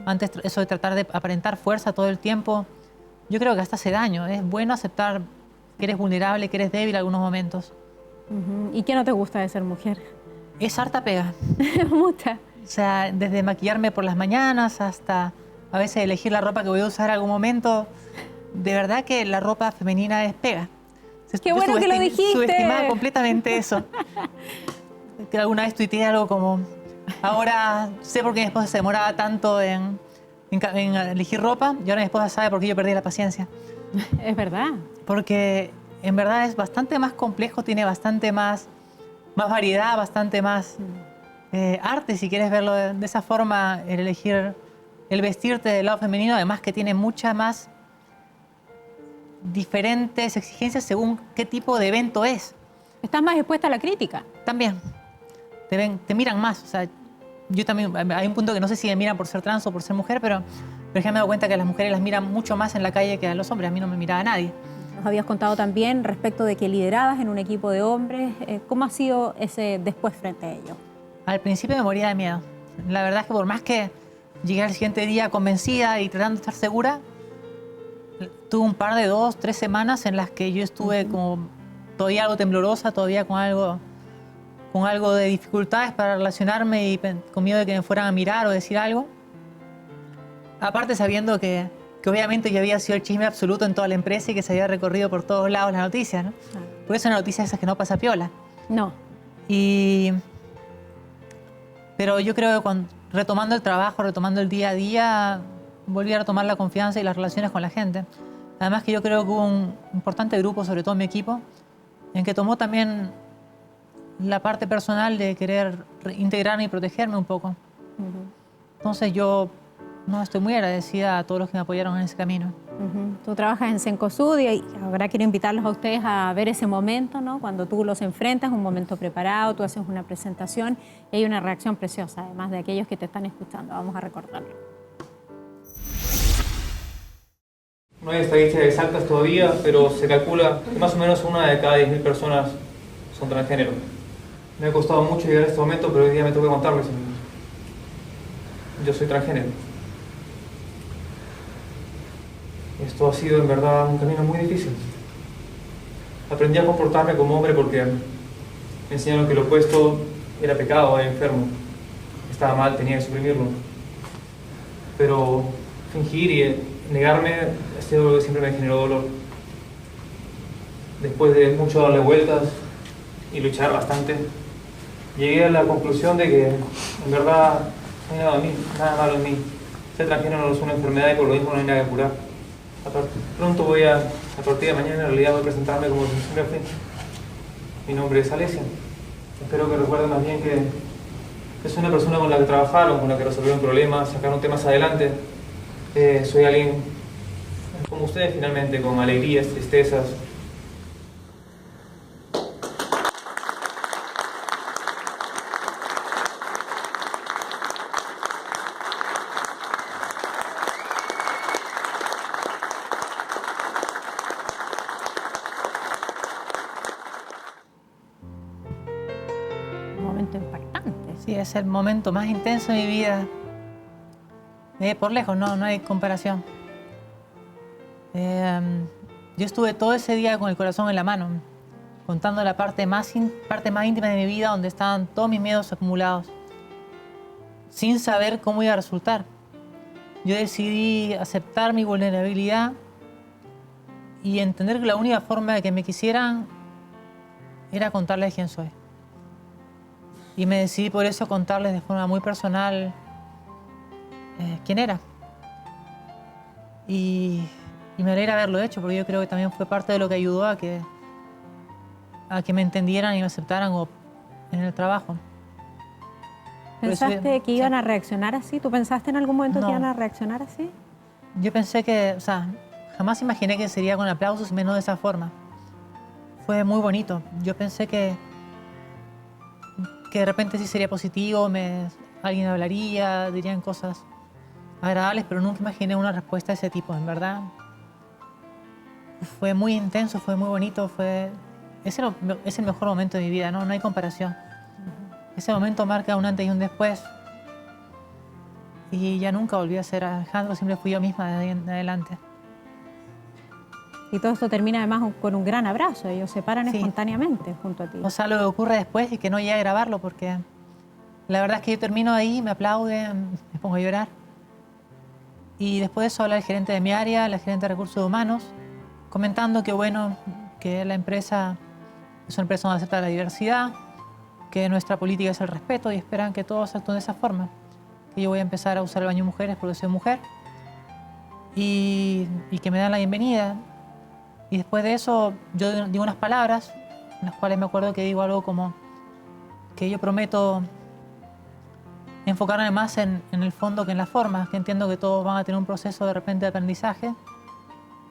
Antes eso de tratar de aparentar fuerza todo el tiempo, yo creo que hasta hace daño. Es bueno aceptar que eres vulnerable, que eres débil en algunos momentos. ¿Y qué no te gusta de ser mujer? Es harta pega. Mucha. O sea, desde maquillarme por las mañanas hasta a veces elegir la ropa que voy a usar en algún momento. De verdad que la ropa femenina es pega. Qué bueno que lo dijiste. Subestimaba completamente eso. Que alguna vez tuiteé algo como, ahora sé por qué mi esposa se demoraba tanto en elegir ropa y ahora mi esposa sabe por qué yo perdí la paciencia. Es verdad. Porque en verdad es bastante más complejo, tiene bastante más variedad, bastante más arte, si quieres verlo de esa forma, el elegir, el vestirte del lado femenino, además que tiene muchas más diferentes exigencias según qué tipo de evento es. Estás más expuesta a la crítica. También, te miran más. O sea, yo también, hay un punto que no sé si me miran por ser trans o por ser mujer, pero ya me he dado cuenta que a las mujeres las miran mucho más en la calle que a los hombres. A mí no me miraba nadie. Nos habías contado también respecto de que liderabas en un equipo de hombres. ¿Cómo ha sido ese después frente a ello? Al principio me moría de miedo. La verdad es que por más que llegué al siguiente día convencida y tratando de estar segura, tuve un par de 2, 3 semanas en las que yo estuve como todavía algo temblorosa, todavía con algo de dificultades para relacionarme y con miedo de que me fueran a mirar o decir algo. Aparte sabiendo que obviamente yo había sido el chisme absoluto en toda la empresa y que se había recorrido por todos lados la noticia, ¿no? Porque es una noticia esa que no pasa piola. No. Pero yo creo que retomando el trabajo, retomando el día a día, volví a retomar la confianza y las relaciones con la gente. Además que yo creo que hubo un importante grupo, sobre todo en mi equipo, en que tomó también la parte personal de querer integrarme y protegerme un poco. Entonces yo estoy muy agradecida a todos los que me apoyaron en ese camino. Tú trabajas en Cencosud y ahora quiero invitarlos a ustedes a ver ese momento, ¿no? Cuando tú los enfrentas, un momento preparado, tú haces una presentación y hay una reacción preciosa, además de aquellos que te están escuchando. Vamos a recordarlo. No hay estadísticas exactas todavía, pero se calcula que más o menos 1 de cada 10.000 personas son transgénero. Me ha costado mucho llegar a este momento, pero hoy día me tengo que contarles. Yo soy transgénero. Esto ha sido en verdad un camino muy difícil. Aprendí a comportarme como hombre porque me enseñaron que lo opuesto era pecado, era enfermo. Estaba mal, tenía que suprimirlo. Pero fingir y negarme ha sido algo que siempre me generó dolor. Después de mucho darle vueltas y luchar bastante, llegué a la conclusión de que en verdad no hay nada malo en mí. Ser transgénero no es una enfermedad y por lo mismo no hay nada que curar. Pronto a partir de mañana en realidad voy a presentarme como siempre fui. Mi nombre es Alesia. Espero que recuerden más bien que soy una persona con la que trabajaron, con la que resolvieron problemas, sacaron temas adelante. Soy alguien como ustedes finalmente, con alegrías, tristezas. Un momento impactante. Sí, es el momento más intenso de mi vida. Por lejos, no hay comparación. Yo estuve todo ese día con el corazón en la mano, contando la parte más íntima de mi vida, donde estaban todos mis miedos acumulados, sin saber cómo iba a resultar. Yo decidí aceptar mi vulnerabilidad y entender que la única forma de que me quisieran era contarles quién soy. Y me decidí por eso contarles de forma muy personal quién era. Y me alegra haberlo hecho, porque yo creo que también fue parte de lo que ayudó a que me entendieran y me aceptaran en el trabajo. ¿Pensaste que iban a reaccionar así? ¿Tú pensaste en algún momento No. que iban a reaccionar así? Yo pensé que, jamás imaginé que sería con aplausos y menos de esa forma. Fue muy bonito. Yo pensé que de repente sí sería positivo, alguien hablaría, dirían cosas agradables, pero nunca imaginé una respuesta de ese tipo, en verdad. Fue muy intenso, fue muy bonito, es el mejor momento de mi vida, no hay comparación. Ese momento marca un antes y un después. Y ya nunca volví a ser Alejandro, siempre fui yo misma de ahí en adelante. Y todo esto termina además con un gran abrazo. Ellos se paran Sí. espontáneamente junto a ti. O sea, lo que ocurre después y que no llegue a grabarlo, porque la verdad es que yo termino ahí, me aplauden, me pongo a llorar. Y después de eso habla el gerente de mi área, la gerente de recursos humanos, comentando que bueno, que la empresa es una empresa donde acepta la diversidad, que nuestra política es el respeto y esperan que todos actúen de esa forma. Que yo voy a empezar a usar el baño de mujeres porque soy mujer y que me dan la bienvenida. Y después de eso yo digo unas palabras en las cuales me acuerdo que digo algo como que yo prometo enfocarme más en el fondo que en las formas, que entiendo que todos van a tener un proceso de repente de aprendizaje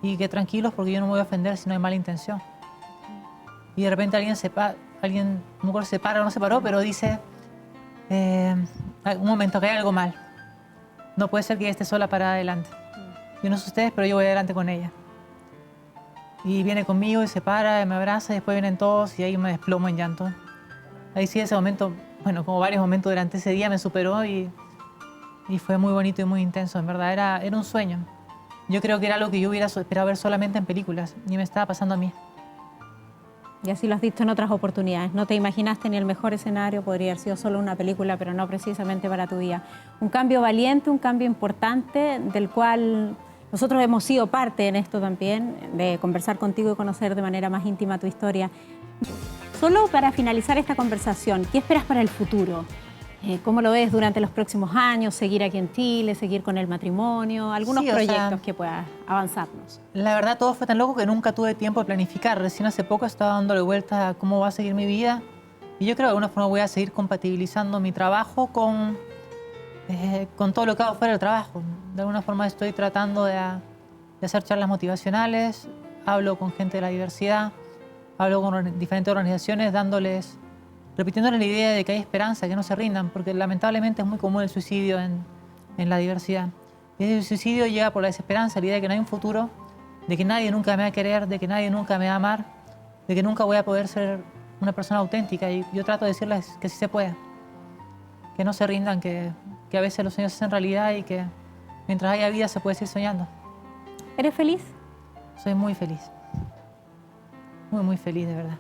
y que tranquilos porque yo no me voy a ofender si no hay mala intención. Y de repente alguien no me acuerdo si se para o no se paró, pero dice, un momento, que hay algo mal. No puede ser que ella esté sola para adelante. Yo no sé ustedes, pero yo voy adelante con ella. Y viene conmigo y se para, y me abraza, y después vienen todos y ahí me desplomo en llanto. Ahí sí, ese momento, bueno, como varios momentos durante ese día me superó y fue muy bonito y muy intenso, en verdad, era un sueño. Yo creo que era algo que yo hubiera esperado ver solamente en películas y me estaba pasando a mí. Y así lo has dicho en otras oportunidades. No te imaginaste ni el mejor escenario, podría haber sido solo una película, pero no precisamente para tu vida. Un cambio valiente, un cambio importante, del cual nosotros hemos sido parte en esto también, de conversar contigo y conocer de manera más íntima tu historia. Solo para finalizar esta conversación, ¿qué esperas para el futuro? ¿Cómo lo ves durante los próximos años? ¿Seguir aquí en Chile? ¿Seguir con el matrimonio? ¿Algunos proyectos que puedas avanzarnos? La verdad, todo fue tan loco que nunca tuve tiempo de planificar. Recién hace poco estaba dándole vueltas a cómo va a seguir mi vida. Y yo creo que de alguna forma voy a seguir compatibilizando mi trabajo con todo lo que hago fuera del trabajo. De alguna forma estoy tratando de hacer charlas motivacionales, hablo con gente de la diversidad, hablo con diferentes organizaciones, repitiéndoles la idea de que hay esperanza, que no se rindan, porque lamentablemente es muy común el suicidio en la diversidad. Y ese suicidio llega por la desesperanza, la idea de que no hay un futuro, de que nadie nunca me va a querer, de que nadie nunca me va a amar, de que nunca voy a poder ser una persona auténtica. Y yo trato de decirles que sí se puede, que no se rindan, que a veces los sueños se hacen realidad y que mientras haya vida se puede seguir soñando. ¿Eres feliz? Soy muy feliz. Muy, muy feliz, de verdad.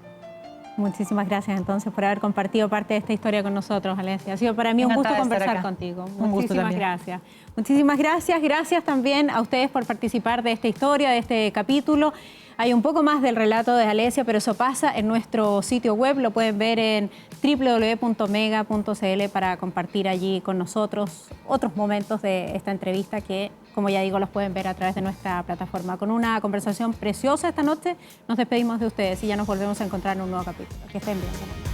Muchísimas gracias entonces por haber compartido parte de esta historia con nosotros, Alesia. Ha sido para mí un gusto conversar contigo. Muchísimas gracias. Muchísimas gracias. Gracias también a ustedes por participar de esta historia, de este capítulo. Hay un poco más del relato de Alesia, pero eso pasa en nuestro sitio web. Lo pueden ver en www.mega.cl para compartir allí con nosotros otros momentos de esta entrevista que, como ya digo, los pueden ver a través de nuestra plataforma. Con una conversación preciosa esta noche, nos despedimos de ustedes y ya nos volvemos a encontrar en un nuevo capítulo. Que estén bien.